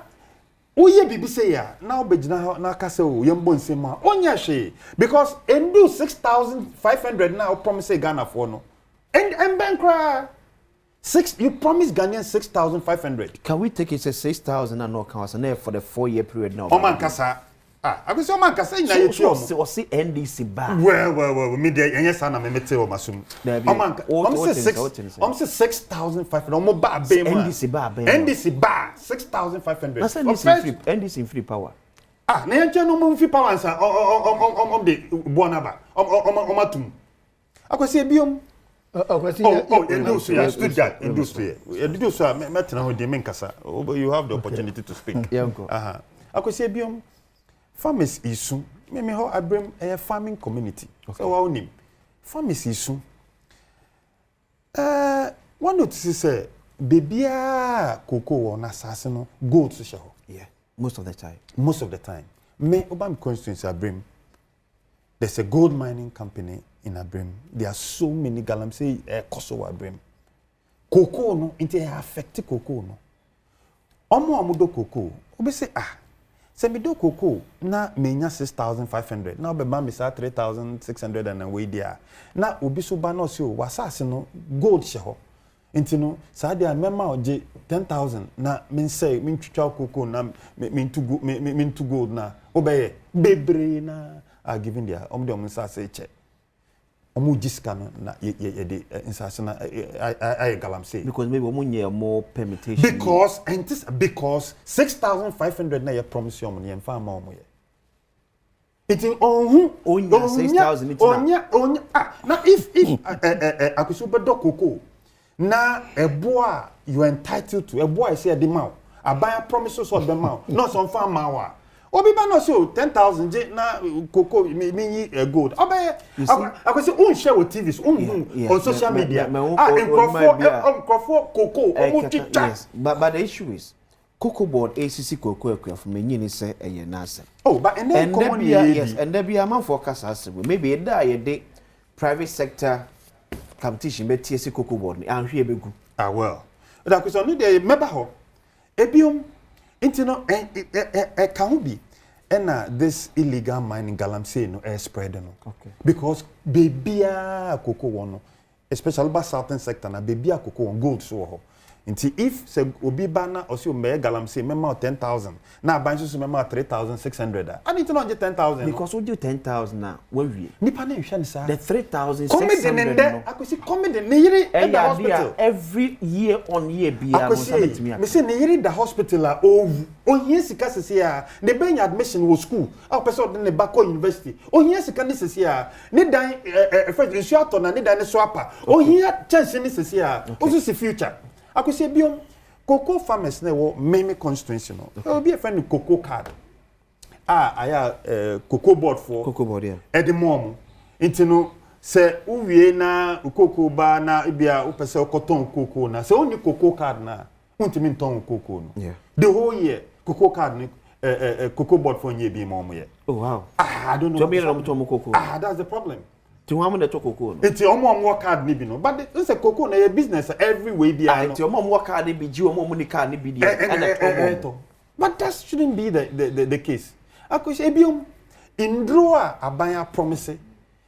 oye bibi say ya na obegina na ka say o yembo nsem a onya hwe because endu 6,500 now promise Ghana for no and bankra 6 you promise Ghanaian 6,500 can we take it as 6,000 and no counts and for the 4-year period now o man kasa I go so man ka say na ye tio so see NDC ba well me dey enye sa na me mete o masum o man I'm say 6,500 o mo ba be ma NDC ba 6,500 NDC free power na ye no mo free power ansa de bona ba matum akwase biom industry Stuttgart industry metna ho de me nkasa you have the opportunity to speak akwase biom farmers isu me ho abrem farming community so wa onim farmers isu one notice say bebia cocoa na asase no gold so she ho most of the time me obam constituency abrem there's a gold mining company in abrem there are so many galamsey koso abrem cocoa no inte affect cocoa no omo amudo cocoa obi say se me do cocoa na menya 6,500 na obeba me sa 3,600 and we dia na obi so ba no se o wasase no gold she ho enti no sa dia mema oje 10,000 na me say me twitwa cocoa na me to gold na obeye bebre na are giving their omdom sa say che omu jiska no na ye de insase na I galamsey because maybe omu nye more permutation because 6,500 na ye promise you money emfa ma omu ye itin onhu onya 6,000 onya na if akusu bedo cocoa na eboa you are entitled to eboa say the ma abaya promises of the ma no some farm ma obi ba no so 10,000 je na cocoa me gold obey I say un share with TVs on social media microphone cocoa yes but the issue is cocoa board ACC cocoa from me ni say eye na ase but and common yes and there be a man forecast as maybe that ye dey private sector competition be TSC cocoa board and hwe begu well that question no dey member ho ebiom intino can be this illegal mining galamsey no spread no because bebia cocoa wono especially by southern sector na bebia cocoa gold so ho nti if se obi ba na osi o me galamsey mema 10,000 na ban so mema 3,600 and it no get 10,000 because we do 10,000 na we nipa na hwe sa the 3,600 no akosi comedy ne yiri at the hospital every year on year bia me say ne yiri the hospital a ohie sika sese a ne benya admission wo school a person de ne bako university ohie sika ne sese a ne dan first insuator na ne dan ne so apa ohie chance ne sese a oso se future akosi biom cocoa farmers na wo meme constituency no o be a friend cocoa card aya cocoa board for cocoa board edemom intino se uwie na cocoa ba na bia o pese okoton cocoa na se oni cocoa card na untimi nton cocoa no the whole year cocoa card ni cocoa board for nye bi mom ye oh wow I don't know to be na mtom cocoa that's the problem ti wa mo na to cocoa no enti omo card ni bi no but it's a cocoa na your business every way bi no enti omo card ni bi ji omo ni card ni bi dia but that shouldn't be the case akosi ebiom indro a abanya promise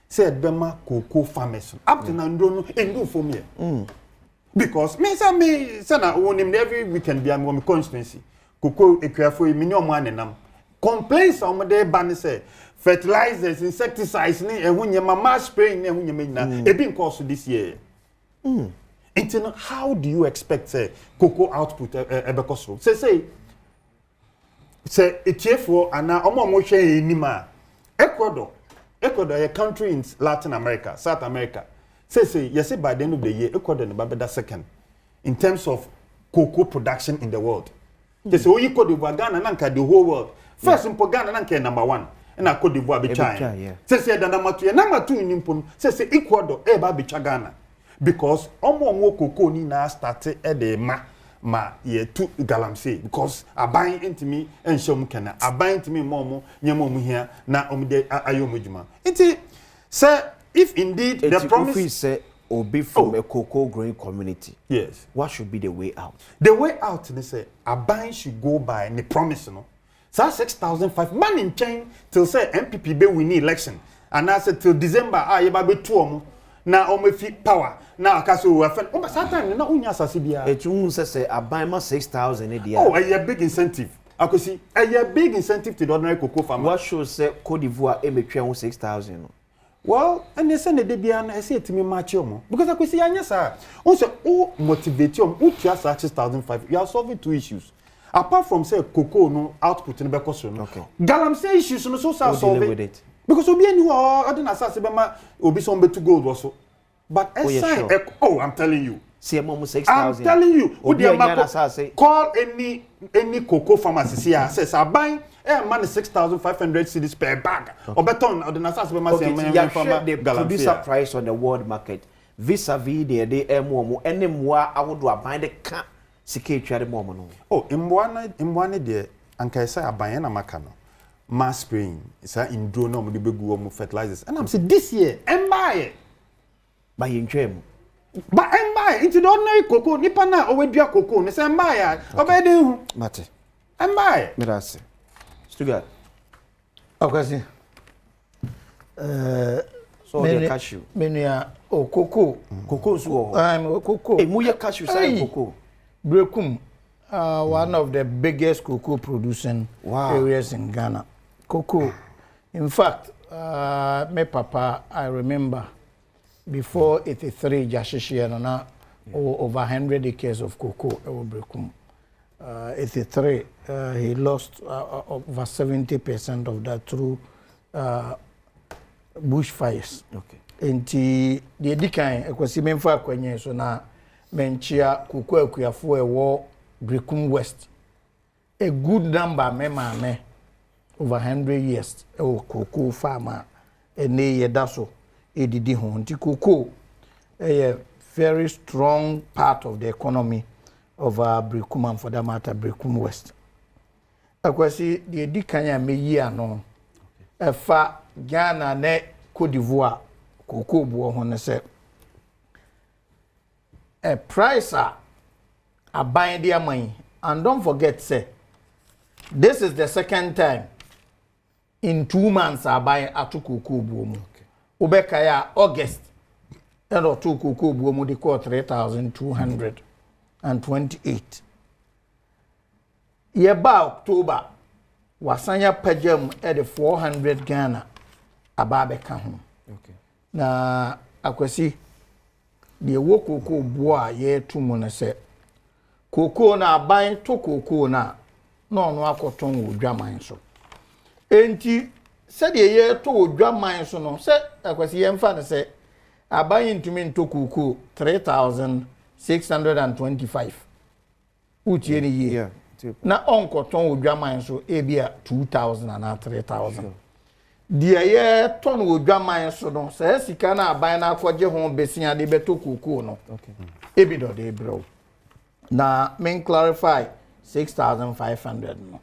said bema cocoa farmers up to ndro no endu for me because me say na wonim every weekend bi am go me constituency cocoa ekwafo mi ni omo anenam complaints on the ban say fertilizers insecticides ni ehunye mama spraying ni ehunye nyina e bin course this year how do you expect say cocoa output ebekoso say etiefo ana omo hwe enima Ecuador a country in Latin America, South America. Say yes, by the end of the year, Ecuador is the second in terms of cocoa production in the world. They say, oh, you Cote d'Ivoire, Ghana, nanka the whole world. First, in Ghana, nanka number 1, and I Cote d'Ivoire be China. Say the number 2 in Impon. Say Ecuador, be Ghana, because omo cocoa ni na started at the ma ye tu galamsey because aban intimi enhom kana aban intimi momo nyamom hia na omde ayomudjuma enti say if indeed the promise if we say obi from a cocoa growing community, yes, what should be the way out? The way out, they say aban should go by the promise, no. So 6,500 man in chain till say MPP be win election and I said till December you ba be 2 na o me fit power na aka so we fan but sometimes na unya asase bia e tun say aban ma 6,000 e dia oh a big incentive Akosi, a big incentive to the ordinary cocoa farmer. What shows say Cote d'Ivoire e between 6,000? Well, and they send the Debian, I say to me, match you because I could see, yes, sir. Also, oh, motivate you, who just 6,500. You are solving 2 issues. Apart from, say, cocoa no output in the back. Okay. Galam say issues, no so solve with it. Because we be who are other assassin, will be some to gold also. But I'm telling you. See, I'm 6,000. I'm telling you, call any cocoa pharmacy here says I buying money 6,500 cedis per bag. Or beton or the Nasas the producer price on the world market vis-a-vis the more any more I would buy the can security at the moment. Oh, in one day, and I say I buy a macano. Mass spraying, it's in drone no the fertilizers. And I'm saying this year, and buy it. By in Jim. But and buy into the ordinary cocoa, Nipana or with your cocoa, and say, buy it. Obey Mate. And buy it. That's it. Stugat. Okay. So the cashew. Mania or cocoa. Cocoa so. I'm cocoa. A muya cashew say cocoa. Brekum, one of the biggest cocoa producing areas in Ghana. Cocoa. In fact, my papa, I remember before 83 GHS na over 100 acres of cocoa Brekum. 83 he lost over 70% of that through bushfires. Okay. Enti the edikan ekwasi memfa kwenye so na menchia cocoa akuafo ewo Brekum West. A good number me over 100 years cocoa farmer ene yedaso edidi ho nti cocoa a very strong part of the economy of Brekum and for that matter Brekum West. Akwasi the edikanya meyi ano efa Ghana ne Cote d'Ivoire cocoa buo ho ne se a price a buying their money. And don't forget, say, this is the second time in 2 months I buy a two cocoa boom. Ubekaya August, and or two cocoa boom, they call 3,228. Yeba October, wasanya pajem at the 400 Ghana, a barbecue. Okay. Na akwasi, the wo cocoa bois ye 2 months say. Cocoa na buy to cocoa na no akoton wo dwaman so enti se de ye to wo dwaman so no se akwasi ye mfa ne se aban ntumi nto cocoa 3,625 utie ni ye na onkoton wo dwaman so e bia 2,000 na 3,000 de ye ton wo dwaman so no se sika na aban na akwaje ho besia de beto cocoa no okay e bi do de bro. Now, men clarify 6,500 no.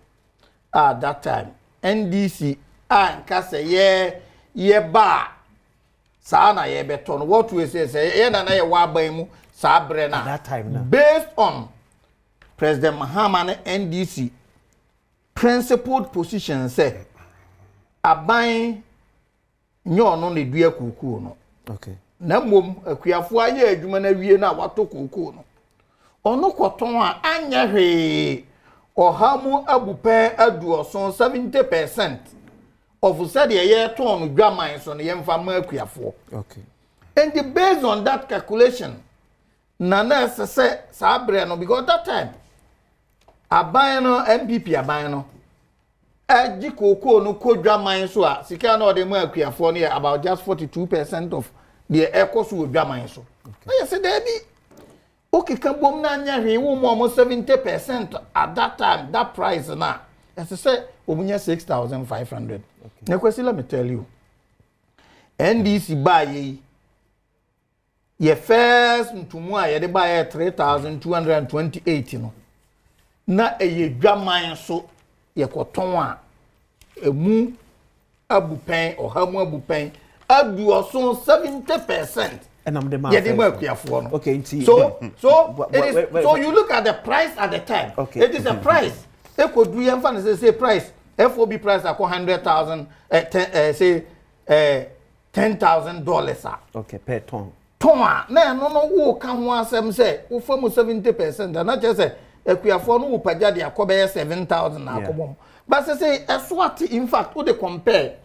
At that time, NDC and kase ye ba sa na ye beton. What we say ye na ye wa ban mu sa bre na. At that time na. Based on President Mahama NDC principled position say aban nyo no ne dua kuku no. Okay. Na mom akuafo aye adwuma na wie na wato kuku no. Ono koton a anya hwe ohamu abupen aduoson 70% of said ye ton dwaman so ne yemfa ma akuafo. Okay. And based on that calculation na say sabre no because that time aban no MPP aban no aji koko no kodwaman so a sika na ode ma akuafo no about just 42% of the ecoso dwaman so. Okay. Say there be okay, can bomb na nya hwe wo mo 70% at that time that price na as I say obunya 6,500. Okay. Na kwesi let me tell you NDC buy ye first ntumu a ye de buy 3,228 no na eye dwaman so ye koton a emu abupen ohamu abupen aduoso 70%. And I'm the man. Yeah, they work here for no. Okay, so you look at the price at the time. Okay. It is a price. They could do say price. FOB price at $100,000, say $10,000. Okay, per ton. Ton. No, wo can one say, we from 70%. And not just say ekuafo no upaja de akobe 7,000 na akobom but say eswat in fact we compare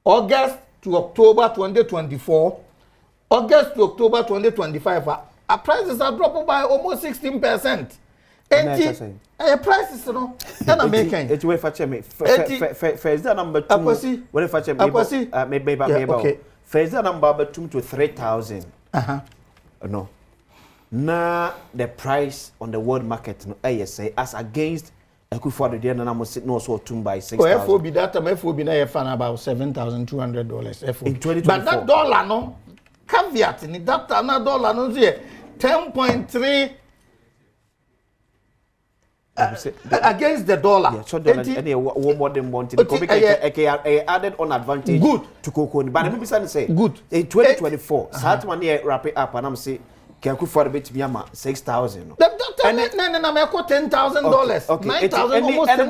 August to October 2024 August to October 2025 our prices are dropped by almost 16%. Prices no and I'm making it way for me first number 2 what for me maybe okay first number 2 to 3,000 no na the price on the world market no say as against for the na mo no so tune by 6,000 FOB that time FOB na you fan about $7,200 FOB in 2024 but that dollar no caveat ni that na dollar no say 10.3 against the dollar. Yeah, so dollar any one more than one thing. Added on advantage good to cocoa. But let me say good in 2024. Start one year wrap it up and I'm say can cook for a bit biyama 6,000. No, I got $10,000. Okay. 9,000 almost $10,000. Any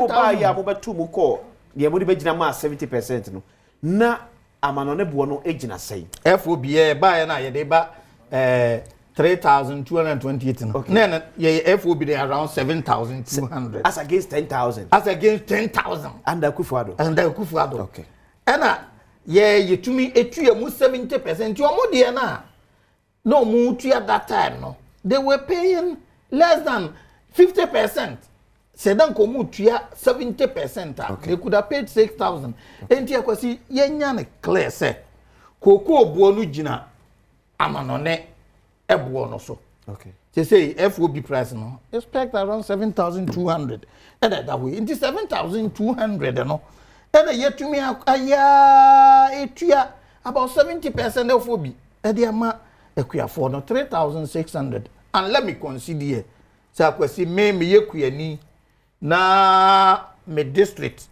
mobile two muko. The money be jina 70% no. Na amanone buono ejina say. FOB buy na ye deba 3,228 no. Okay. Ye FOB they around 7,200. As against 10,000. As against 10,000. Under Kufuado. Okay. Ena ye to me etu mu 70%. You mo dey na. No mutu at that time no. They were paying less than 50%. Sedan ko mutu 70%. Okay. They could have paid 6,000. Enti akwasi yenya ne clear say. Koko buonu jina amanone ebuo no so. Okay. They say FOB price no expect around 7,200. And that way into 7,200 no. And yet to me aya etua about 70% FOB. And they ama ekuafo no 3,600. And let me consider say akwasi me yekuani na me district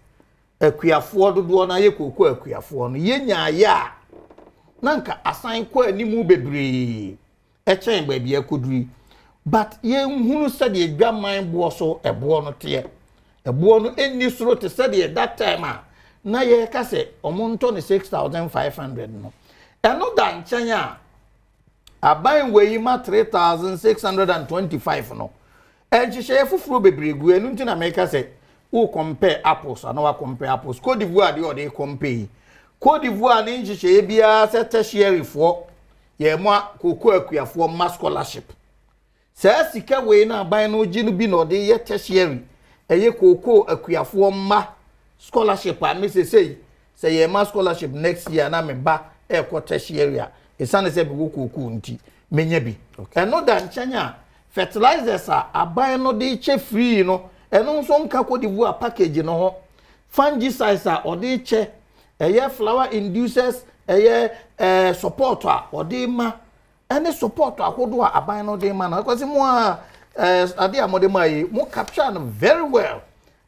ekuafo dodo na yekoko ekuafo no yenya ya nanka assign kwa animu bebre echen ba bia koduri but ye nhunu said ye dwaman bo so ebo no te ebo no eni suro te said ye that time na ye ka se omonto ne 6,500 no eno da nchanya aban we ma 3,625 no enhihye fufuro bebre gu enu nti na make say wo compare apples and wa compare apples Cote d'Ivoire dey or dey compare Cote d'Ivoire ni nhihye bia se tertiary fo ye mo koko akuafo ma scholarship sa sika we na aban no gi no bi no dey ye tertiary eye koko akuafo ma scholarship a me say ye ma scholarship next year na me ba e ko tertiary a esane se bi koko nti menya bi eno da nchanya fertilizers a aban no dey che free no eno nso nka Cote d'Ivoire package no ho fungicides a odi che eye flower inducers eye support a odi ma any support ahodo a aban no dey ma na because mo ade amode ma yi mo capture no very well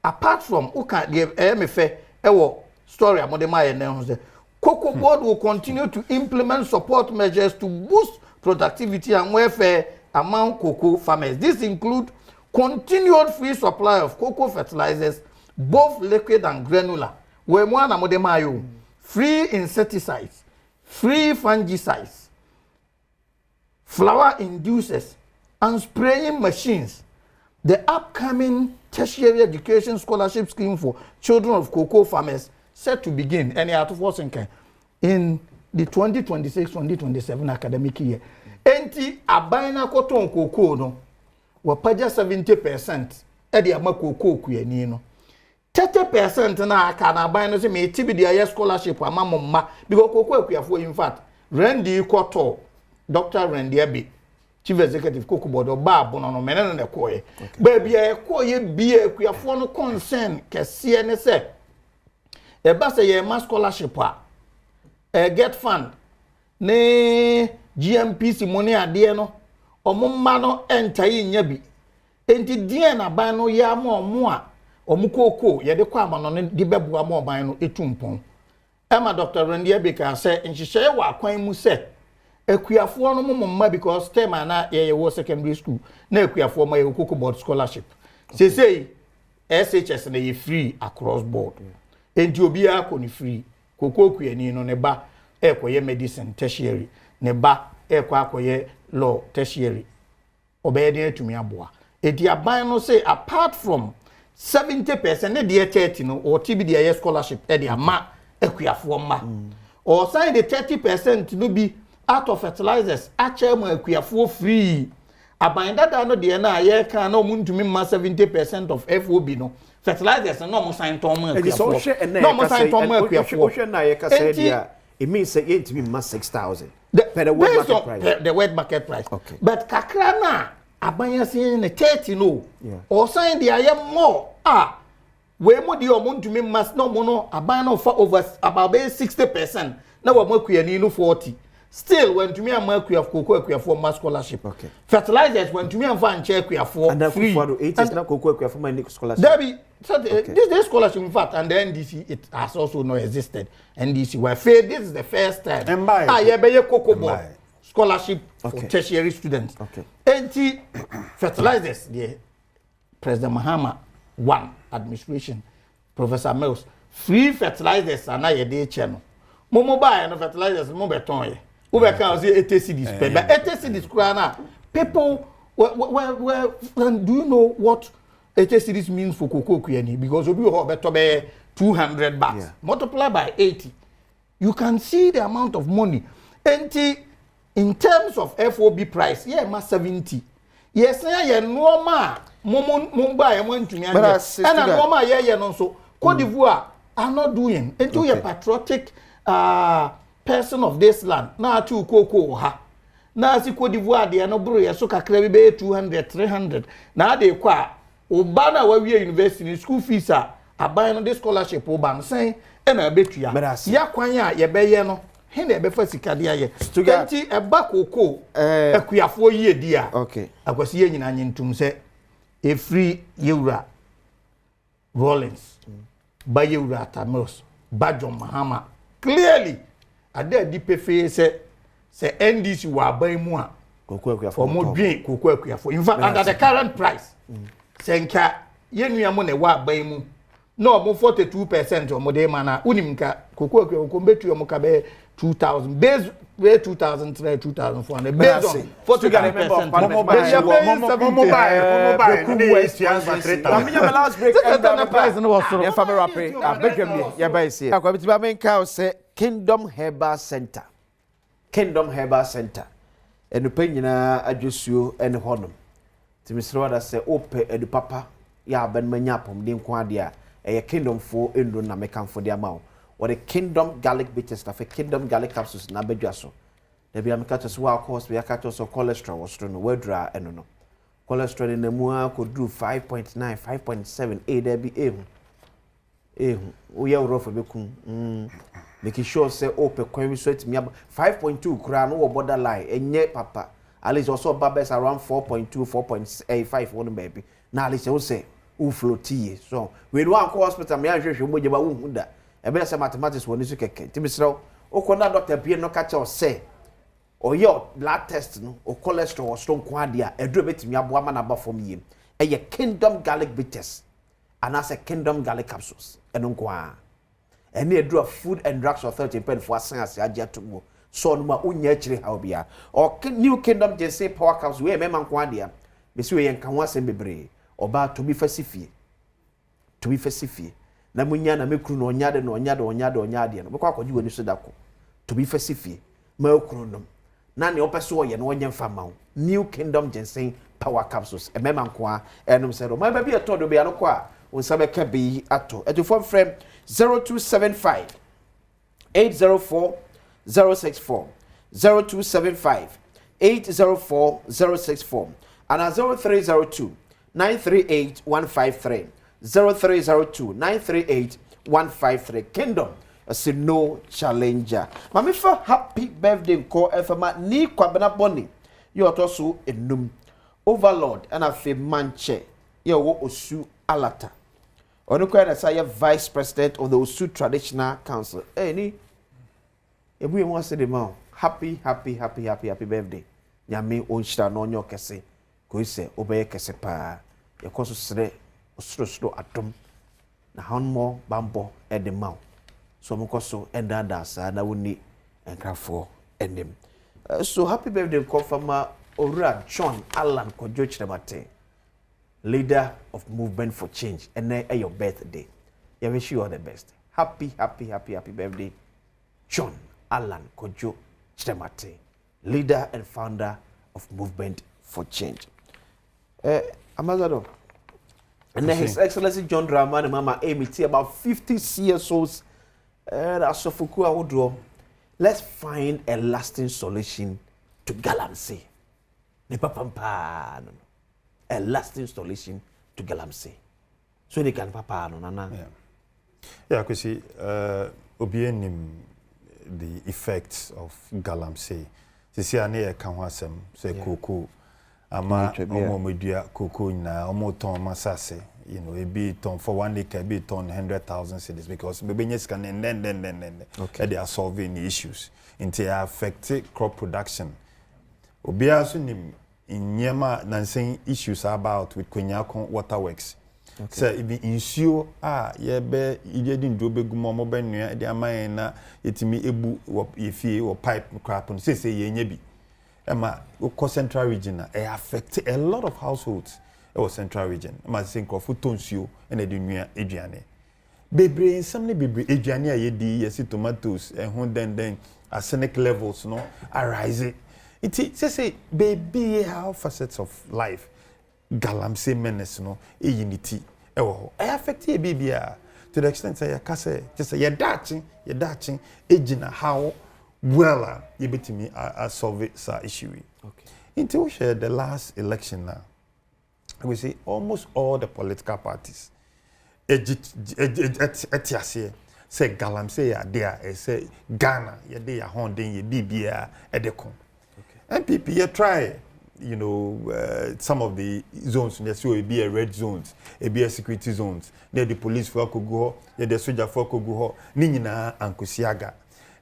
apart from uka dey me fe ewo story amode ma ye na ho say Cocoa Board will continue to implement support measures to boost productivity and welfare among cocoa farmers. This include continued free supply of cocoa fertilizers, both liquid and granular. Free insecticides, free fungicides, flower inducers, and spraying machines. The upcoming tertiary education scholarship scheme for children of cocoa farmers set to begin any out of Washington in the 2026-2027 academic year. Enti abaina cotton cocoa no wapaja 70% edi ama cocoa kuyani no 30% na aka na abaina se me tibi dia scholarship ama momma because cocoa kuyafo in fact Randy Koto Dr. Randy Abi Chief Executive Cocoa Board oba abono no menene ne koye ba bia ekoye bia kuyafo no concern kese ne se e ba se ye ma scholarship a get fund ne GMPC money ade no omumma no entai nya bi enti die na ban no ya ma omo a omukoko ye de kwa amano ne de beboa ma oban no etumpon ema Dr. Randy Abeka say nhihye wa kwan mu se akuafo no mumma because tema na ye wo secondary school na akuafo ma ye Cocoa Board scholarship say SHS na ye free across board enti obi akọ free Cocoa kuani no ne ba ekoye medicine tertiary ne ba akoye law tertiary obeye de atumi aboa edi aban no say apart from 70% ne de 30 no or TB de scholarship e de ama akuafo ma or sign the 30% no be out of fertilizers acha mu akuafo free aban dada no de na ye kan na omuntumi ma 70% of FOB no fertilizers no mo sign ton mu akuafo no mo sign ton mu akuafo ohwe na ye ka say dia it means say you ntumi ma 6,000 per the word market price the word market price okay. But kakra na abanya say ne 30 no yeah. Or sign the aye more we mo di omuntumi mas no mo no aban no for over about 60% na we mo akuani no 40 still when to me am akuafo mass scholarship okay. Fertilizers when to me am fan check akuafo and free for 8 is na akuafo my scholarship there be so okay. This scholarship in fact and the NDC it has also not existed. NDC were failed. This is the first time yeah be cocoa scholarship okay. For tertiary students okay. Anti fertilizers the President Mahama one administration Professor Mills free fertilizers and na dey channel momo buy no fertilizers mo beton ye we be can say 80 cedis per but 80 cedis krana people do you know what 80 cedis means for cocoa kuani because obi ho beto be 200 baht yeah. Multiply by 80 you can see the amount of money in terms of FOB price yeah ma 70 yes yeah normal momo buy mo ntumi anje and normal yeah no so Cote d'Ivoire are not doing into okay. A patriotic person of this land na atu cocoa ha na si Cote d'Ivoire de no bro yeso kakra bi be 200 300 na de kwa oba na wa wie university school fees aban no this scholarship oba no sen e na betua ya kwan a ye beye no he na be fa sika de aye enti e ba cocoa akuafo yie di a okay akwasi ye nyina nyentum se e free yewura Rollins ba yewura Tamos ba John Mahama clearly ade di pefe se NDC wa aban mu a cocoa akuafo for mo dwen cocoa akuafo in fact under the current price senka yenua mo ne wa aban mu no mo 42% o mo de mana unim ka cocoa akuafo betu o mo ka be 2000 base way 2003 2400 based on 40% mo buy last break and price no was so family rapid abegam ya buy see akwabiti ba men ka say Kingdom Herbal Center enupa nyina adwosuo ene honom timisro da say ope edu papa ya aban manya pom de nko ade a eye Kingdom fo endo na mekanfo de amawo or the Kingdom garlic bitters na fe Kingdom garlic capsules na badwa so da bia meka so wa course bia ka so cholesterol was no wadra eno no cholesterol in mu a ko do 5.9 5.7 da bi o ya urofo bekum make sure say ope kwan so etimi 5.2 kura no borderline enye papa at least also babes around 4.2 4.85 one baby na at least you say u floatie so we no anko hospital me ahwehwe mo jeba wo hu da e be say mathematics woni so keke timisro okona doctor bie no ka che say or your blood test no or cholesterol or strong kwadia edro betimi aboa ma na ba form yim eye Kingdom garlic bitters and as a Kingdom garlic capsules eno kwa ene edro food and drugs authority pen for asan ase agya to mo so no ma onya chire ha obia or new Kingdom jesse power capsules we me man kwadia be si we yanka ho asem bebre oba to bi fasifie na munya na mekru no onyade no bekwa akwaji wani so dako to bi fasifie ma okru no na ne opeso ye no onye mfa mawo New Kingdom ginseng power capsules e mema nkoa enum se do ma ba bi etodo be anoko a onsabe ka be ato etofo frame 0275 804 064 0275 804 064 and 0302 938 153 0302 938 153 Kingdom as no challenger. Mami for happy birthday call FMA ni kwabena boni. You are also enum overlord and a fe manche. You wo osu alata. Onu kwa na say vice president of the Osu Traditional Council. Ni ebu you want say the man happy birthday. Nyame onshira no onyo kese. Ko ise obeye kese pa. Yakoso sere osuro atom na hanmo bambo edemau. So mukoso enda dasa na woni enkrafo enim. So happy birthday confirma Ora John Allan Kojo Chiremate. leader of Movement for Change, and then your birthday. I wish you all the best. Happy birthday, John Alan Kojo Chemate, leader and founder of Movement for Change. Ambassador, and then His Excellency John Dramani and Mama Amy T, about 50 CSOs, let's find a lasting solution to Galamsey. A lasting solution to Galamsey. So they can papa no nana. Yeah, because see, obienim the effects of Galamsey. See, I near Kanwasem, say Koko, ama omo media Koko na omo ton masase. You know, a bit ton for 1 acre, a bit ton 100,000 cedis because babies can and then they are solving the issues. Into affect crop production. Obia sunim in Yama Nansing issues about with Kwenyakon waterworks. So if you ensure ye be didn't do big momo benua de amana yetimi ebu ifie or pipe crap and say ye nyebi. Emma ko central region affect a lot of households or central region. I must think of tonsio and edunua aduane. Bebre some bebre aduane a yedi yesi tomatoes and then arsenic levels no arise. It say baby how facets of life Galamsey menace no unity affect a baby to the extent say kase just say you're datching agina how well you bet me solve it issue. Okay. Until we share the last election now, we see almost all the political parties say Galamsey there say Ghana they are holding ye BBA edekon. MPP you try you know some of the zones there so be a red zones be a security zones there the police for ko go there the soldier for ko go ni nyina ankosiaga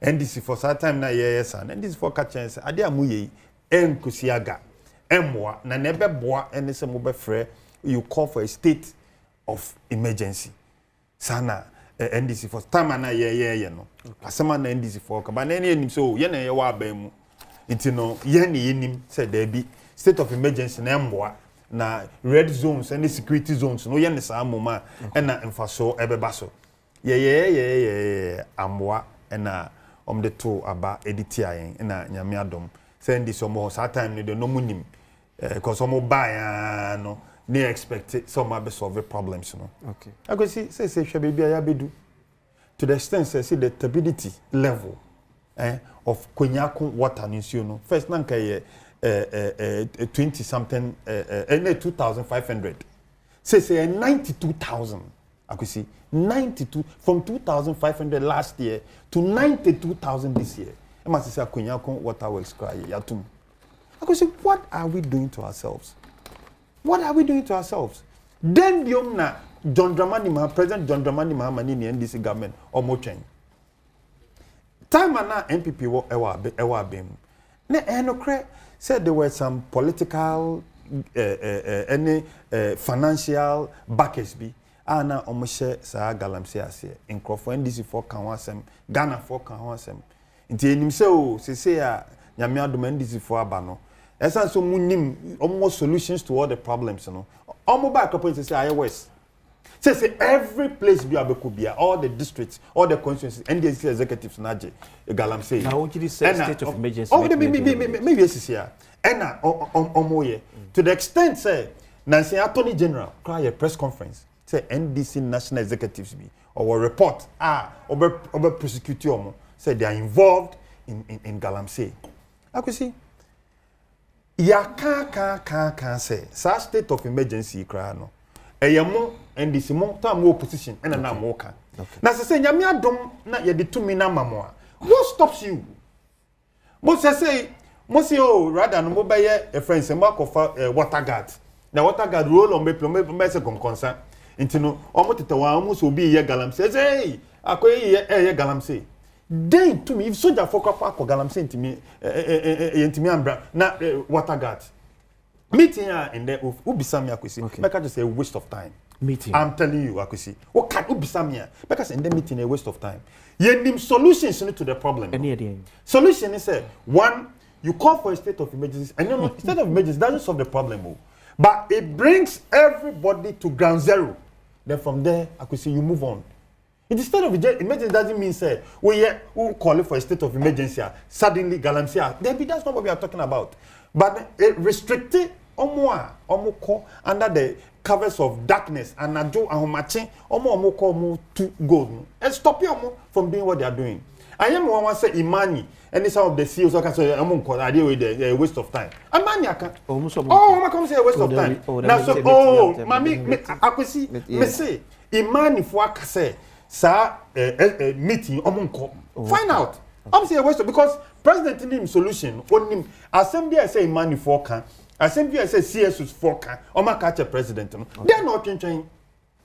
NDC for some time na yes and NDC for catch chance ade amuye enkosiaga emwa na nebe boa ene se mo be frɛ you call for a state of emergency sana NDC for time na ye no asema na NDC for ka ba na enim so ye na ye wa ba mu intino ye na yenim say there be state of emergency na emboa na red zones and security zones no ye ne sa moma na emfaso ebeba so ye amboa na the two aba editiayen na nyame adom send this some sa time no no munim because some buy no they expect some be solve problems no. Okay, I go see say baby ayabedu to the extent say see the turbidity level of Kwenyakon water no first nanka ye 20 something 2,500 say 92,000 I could see 92 from 2,500 last year to 92,000 this year. I must say Kwenyakon water works cry yatum. I could say what are we doing to ourselves? What are we doing to ourselves? Then biomna John Dramani Mahama, President John Dramani Mahama ni NDC government or more change. Time na MPP ewa bem. Ne enokre said there were some political any financial backers be ana omhye sa Galamsey ase nkrofo NDC for kan wasem Ghana for kan wasem nti enim se o sese a nyame adom NDC for aba no esan so munim almost solutions to all the problems no omo ba couple say iOS say every place be abekubia all the districts all the constituencies NDC executives naje Galamsey now what you say state of emergency maybe yes here ena omoye to the extent say Nancy Attorney General cry a press conference say NDC national executives be or report over prosecute say they are involved in Galamsey. I could see ya can say such state of emergency cry no eyemo NDC mo ta mo opposition and na mo ka na say nyame adom na ye de tumi na mamo what stops you mo say oh rather no mo be a friend say mo akofa water guard na water guard roll on me say concern intino omo tete wa omo so bi ye Galamsey say akoye ye Galamsey then to me if soldier for kwa Galamsey intimi ambra na water guard meeting and there ubisami akwesi make just a waste of time meeting I'm telling you akwesi what can ubisami because in the meeting a waste of time ye nim solutions to the problem solution is one you call for a state of emergency and no state of emergency doesn't solve the problem But it brings everybody to ground zero. Then from there, I could see you move on. In the state of emergency doesn't mean say we call it for a state of emergency. Suddenly, Galamsia. That's not what we are talking about. But it restricted omoko under the covers of darkness and ado ahomache omoko to go and stop you from doing what they are doing. I am one say Imani and some of the CEOs can say a waste of time. Imani I can I come say a waste of time. Now so mami I could see me say Imani for say sa meeting omonko find out. I'm say a waste of, because president need solution on him assembly I say Imani for can assembly I say CSUs for can o ma catch a president no. They are not changing.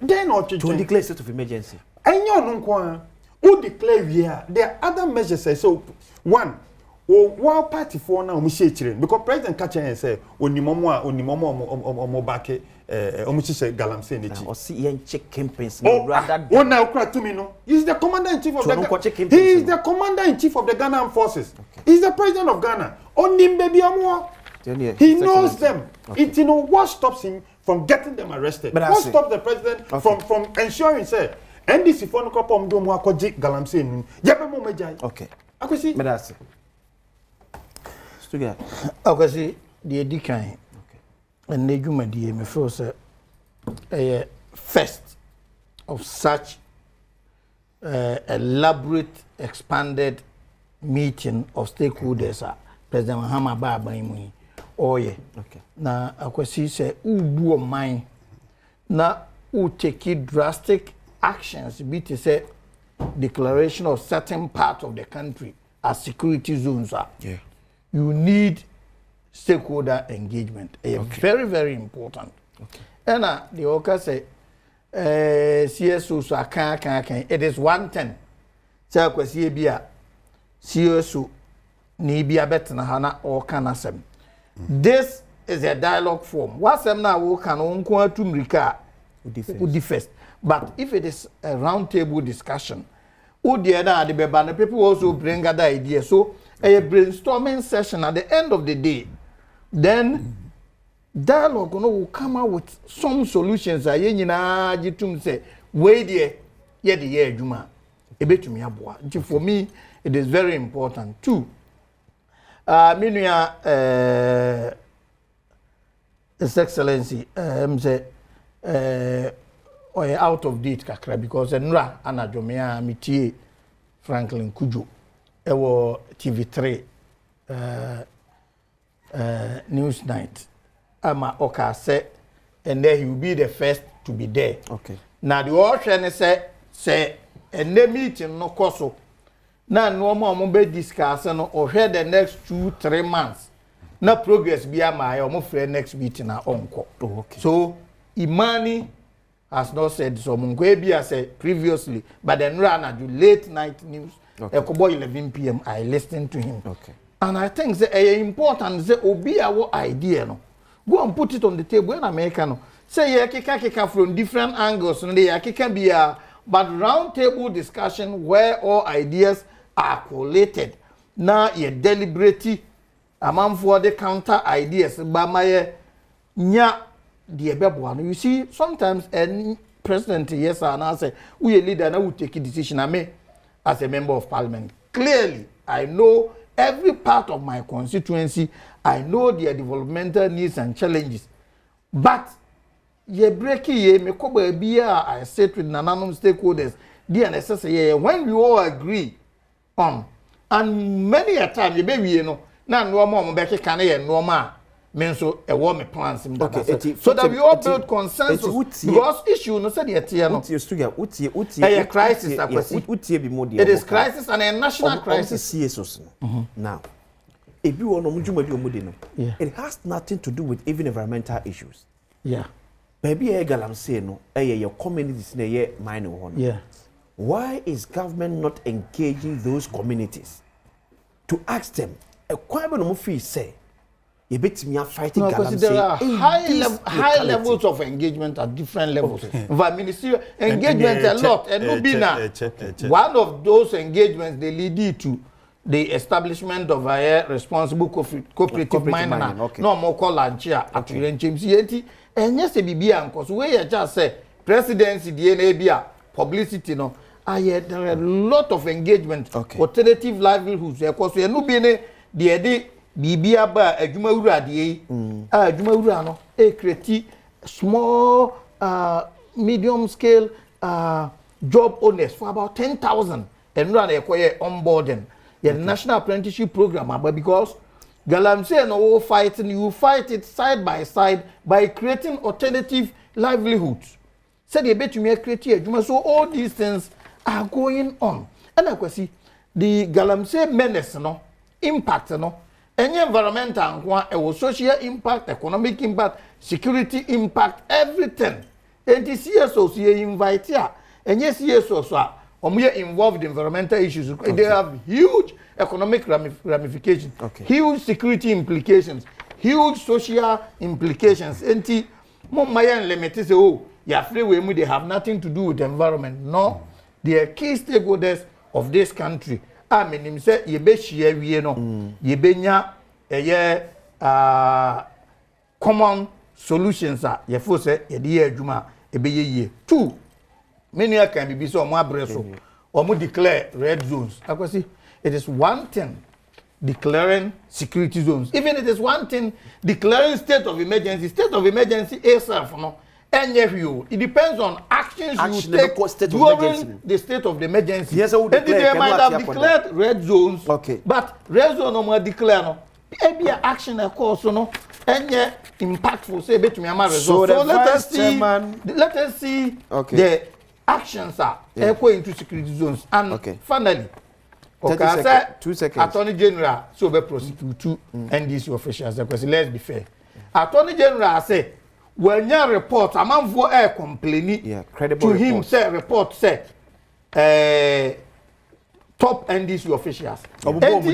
To declare state of emergency. Enyo no nko who declare here there are other measures. So one one party for now we share children because president catch and say onimomo back omuchise galamse nechi or see yen check campaigns rather one now cry to me no. He's the commander in chief of the he is the commander in chief of the Ghana Armed Forces. Okay. He's the president of Ghana. Onim baby amwa. He knows them. Okay. It what stops him from getting them arrested? What stops the president from ensuring say NDC for no couple of them galamse yebe mo mejai. Okay. Akwesi. Medase. Stuga. Akwesi the edikan. Okay. And nejuma die me feel say a first of such elaborate expanded meeting of stakeholders President Mahama Baba imu. Oh yeah. Okay. Na akwesi say ubu o mind na u take drastic actions be to say declaration of certain part of the country as security zones are. Yeah. You need stakeholder engagement. Very, very important. Okay. And the Oka say CSO so can it is 110. So kwesi bia CSO ni bia betna hana or kanasem. This is a dialogue form. What sem na wo kan onko atumrika udi first. But if it is a round table discussion, the people also bring other ideas. So a brainstorming session at the end of the day, then dialogue will come out with some solutions. Say, wait there, the year Juma. For me, it is very important too. His Excellency, or out of date kakra because enra anadwomea mitie Franklin Kujo ewo TV3 news night ama oka say and then he will be the first to be there. Okay. Now the ocean say and the meeting no koso na no mo be discuss no or the next 2-3 months na progress be ama o free next meeting na onko. Okay. So Imani has not said so. Mungwebi said previously, but then ran at the late night news. Okay. 11 p.m. I listened to him. Okay. And I think it's important. Say, obi our idea no. Go and put it on the table in America no. Say kika from different angles. No, can be a but round table discussion where all ideas are collated. Now ye deliberate among for the counter ideas. Bamaye nya. You see, sometimes any president, yes, and I say, we a leader now will take a decision. I may, as a member of parliament, clearly, I know every part of my constituency. I know their developmental needs and challenges. But ye break ye me kobe biya. I said with nananum stakeholders, DNSS when we all agree on, and many a time you baby you know, now no more mbeki kane no more. So a warm plans okay, so that we all build consensus because issue no said yet a crisis it is crisis and a national crisis. Now it has nothing to do with even environmental issues. Yeah, maybe a galam say no your communities near mine. Yeah, why is government not engaging those communities to ask them a quite no fee say you bet me are fighting because there are high levels of engagement at different levels. Okay. Ministerial engagement a lot and no be now. One of those engagements they lead to the establishment of a responsible cooperative mining. Okay. No more call lanchia at James Yeti. And yes, a BB because we just say presidency, DNA, publicity. No, there are a lot of engagement, alternative livelihoods. Of course, we are not being the BB ba adwuma wura de adwuma wura no create small medium scale job owners for about 10,000 and run a onboarding the national apprenticeship program but because Galamsey no fighting you fight it side by side by creating alternative livelihoods said you bet you create adwuma so all these things are going on and I can see the Galamsey menace no impact no any environmental and social impact, economic impact, security impact, everything. And the CSOs here invite here. And yes, CSOs are involved in environmental issues. They have huge economic ramifications, huge security implications, huge social implications. And the Mummayan limited say, oh, yeah, freeway, they have nothing to do with the environment. No, they are key stakeholders of this country. I mean, him say ye be share we no ye be nya common solutions ye fo say ye dey adwuma e be ye two many can be so omo abreso omo declare red zones akwasi it is one thing declaring security zones even it is one thing declaring state of emergency itself no it depends on actions you take during the state of the emergency. Yes, they might have declared red zones, but red zone no more declare no. Maybe action of course no. Any impactful say bet me so let us see the actions are equal into security zones and finally. 2 seconds. Attorney General so be prosecute two NDC officials because let's be fair. Attorney General say when you report, a man for air complaining to him, say, report, say, top NDC officials.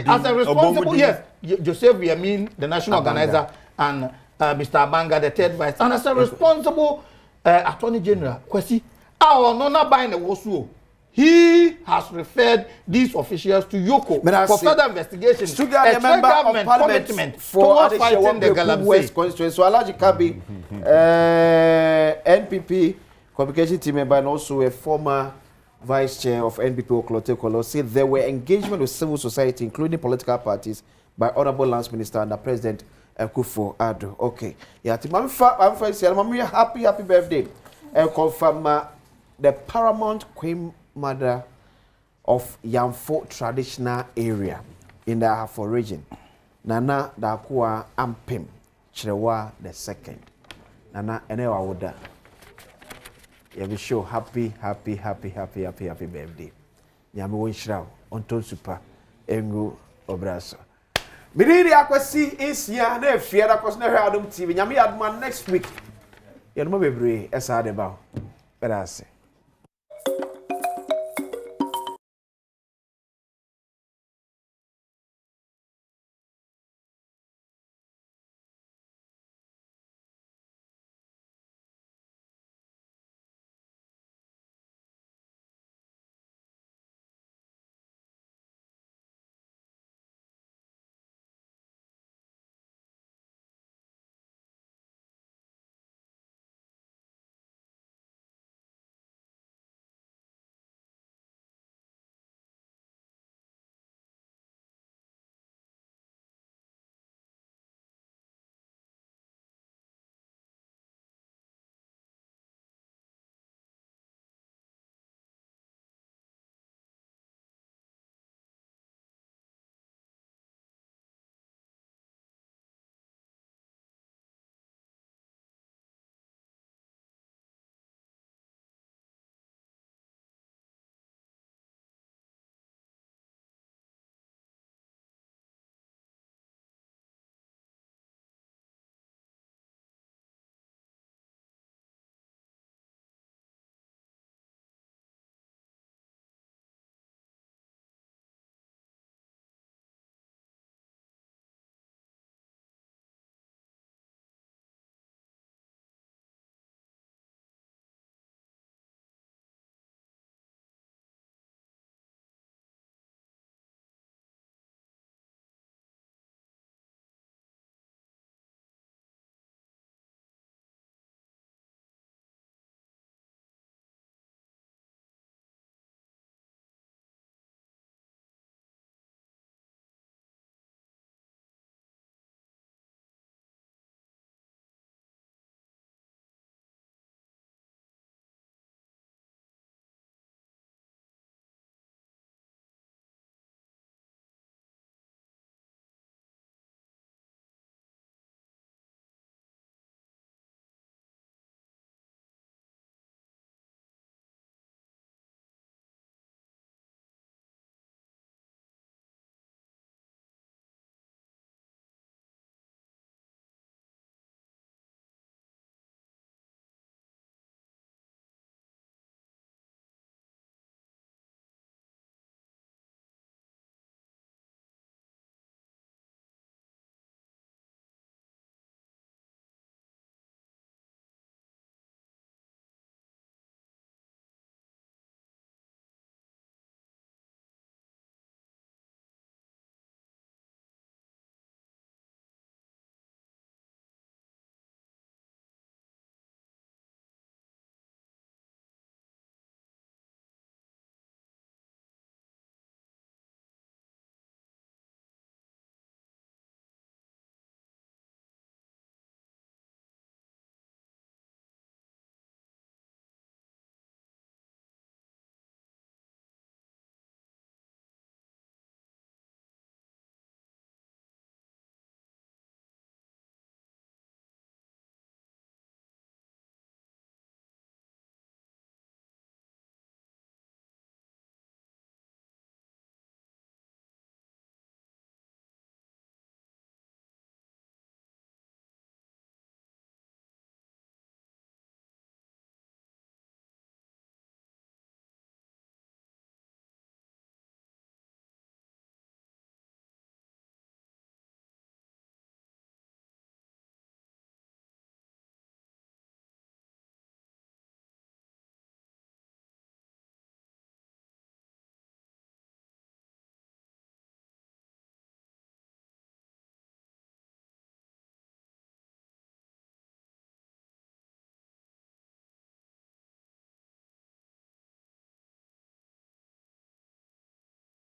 As a responsible, yes, Joseph, we mean the national organizer, and Mr. Abanga, the third vice, and as a responsible Attorney General, Kwesi, our not buying the Wosu. He has referred these officials to Yoko for further investigation. A member of parliament for fighting the Galamsey constituency. So Alaji Kabi, NPP communication team member and also a former vice chair of NPP Oklote Kolo said there were engagement with civil society, including political parties, by Honorable Lands Minister and the President Akufo-Addo. Okay, yeah, I'm happy birthday. And confirm the paramount Queen Mother of Yamfo traditional area in the Ahafo region. Nana Dakua Ampim Chrewa the second. Nana Enewa Woda. You be sure happy birthday. Nyame won shraw onton super engu obraso. Miriri akwasi insia na efia da kos na hwe Adom TV. Nyame adoma next week. Yedoma bebre esa de ba. Bedase.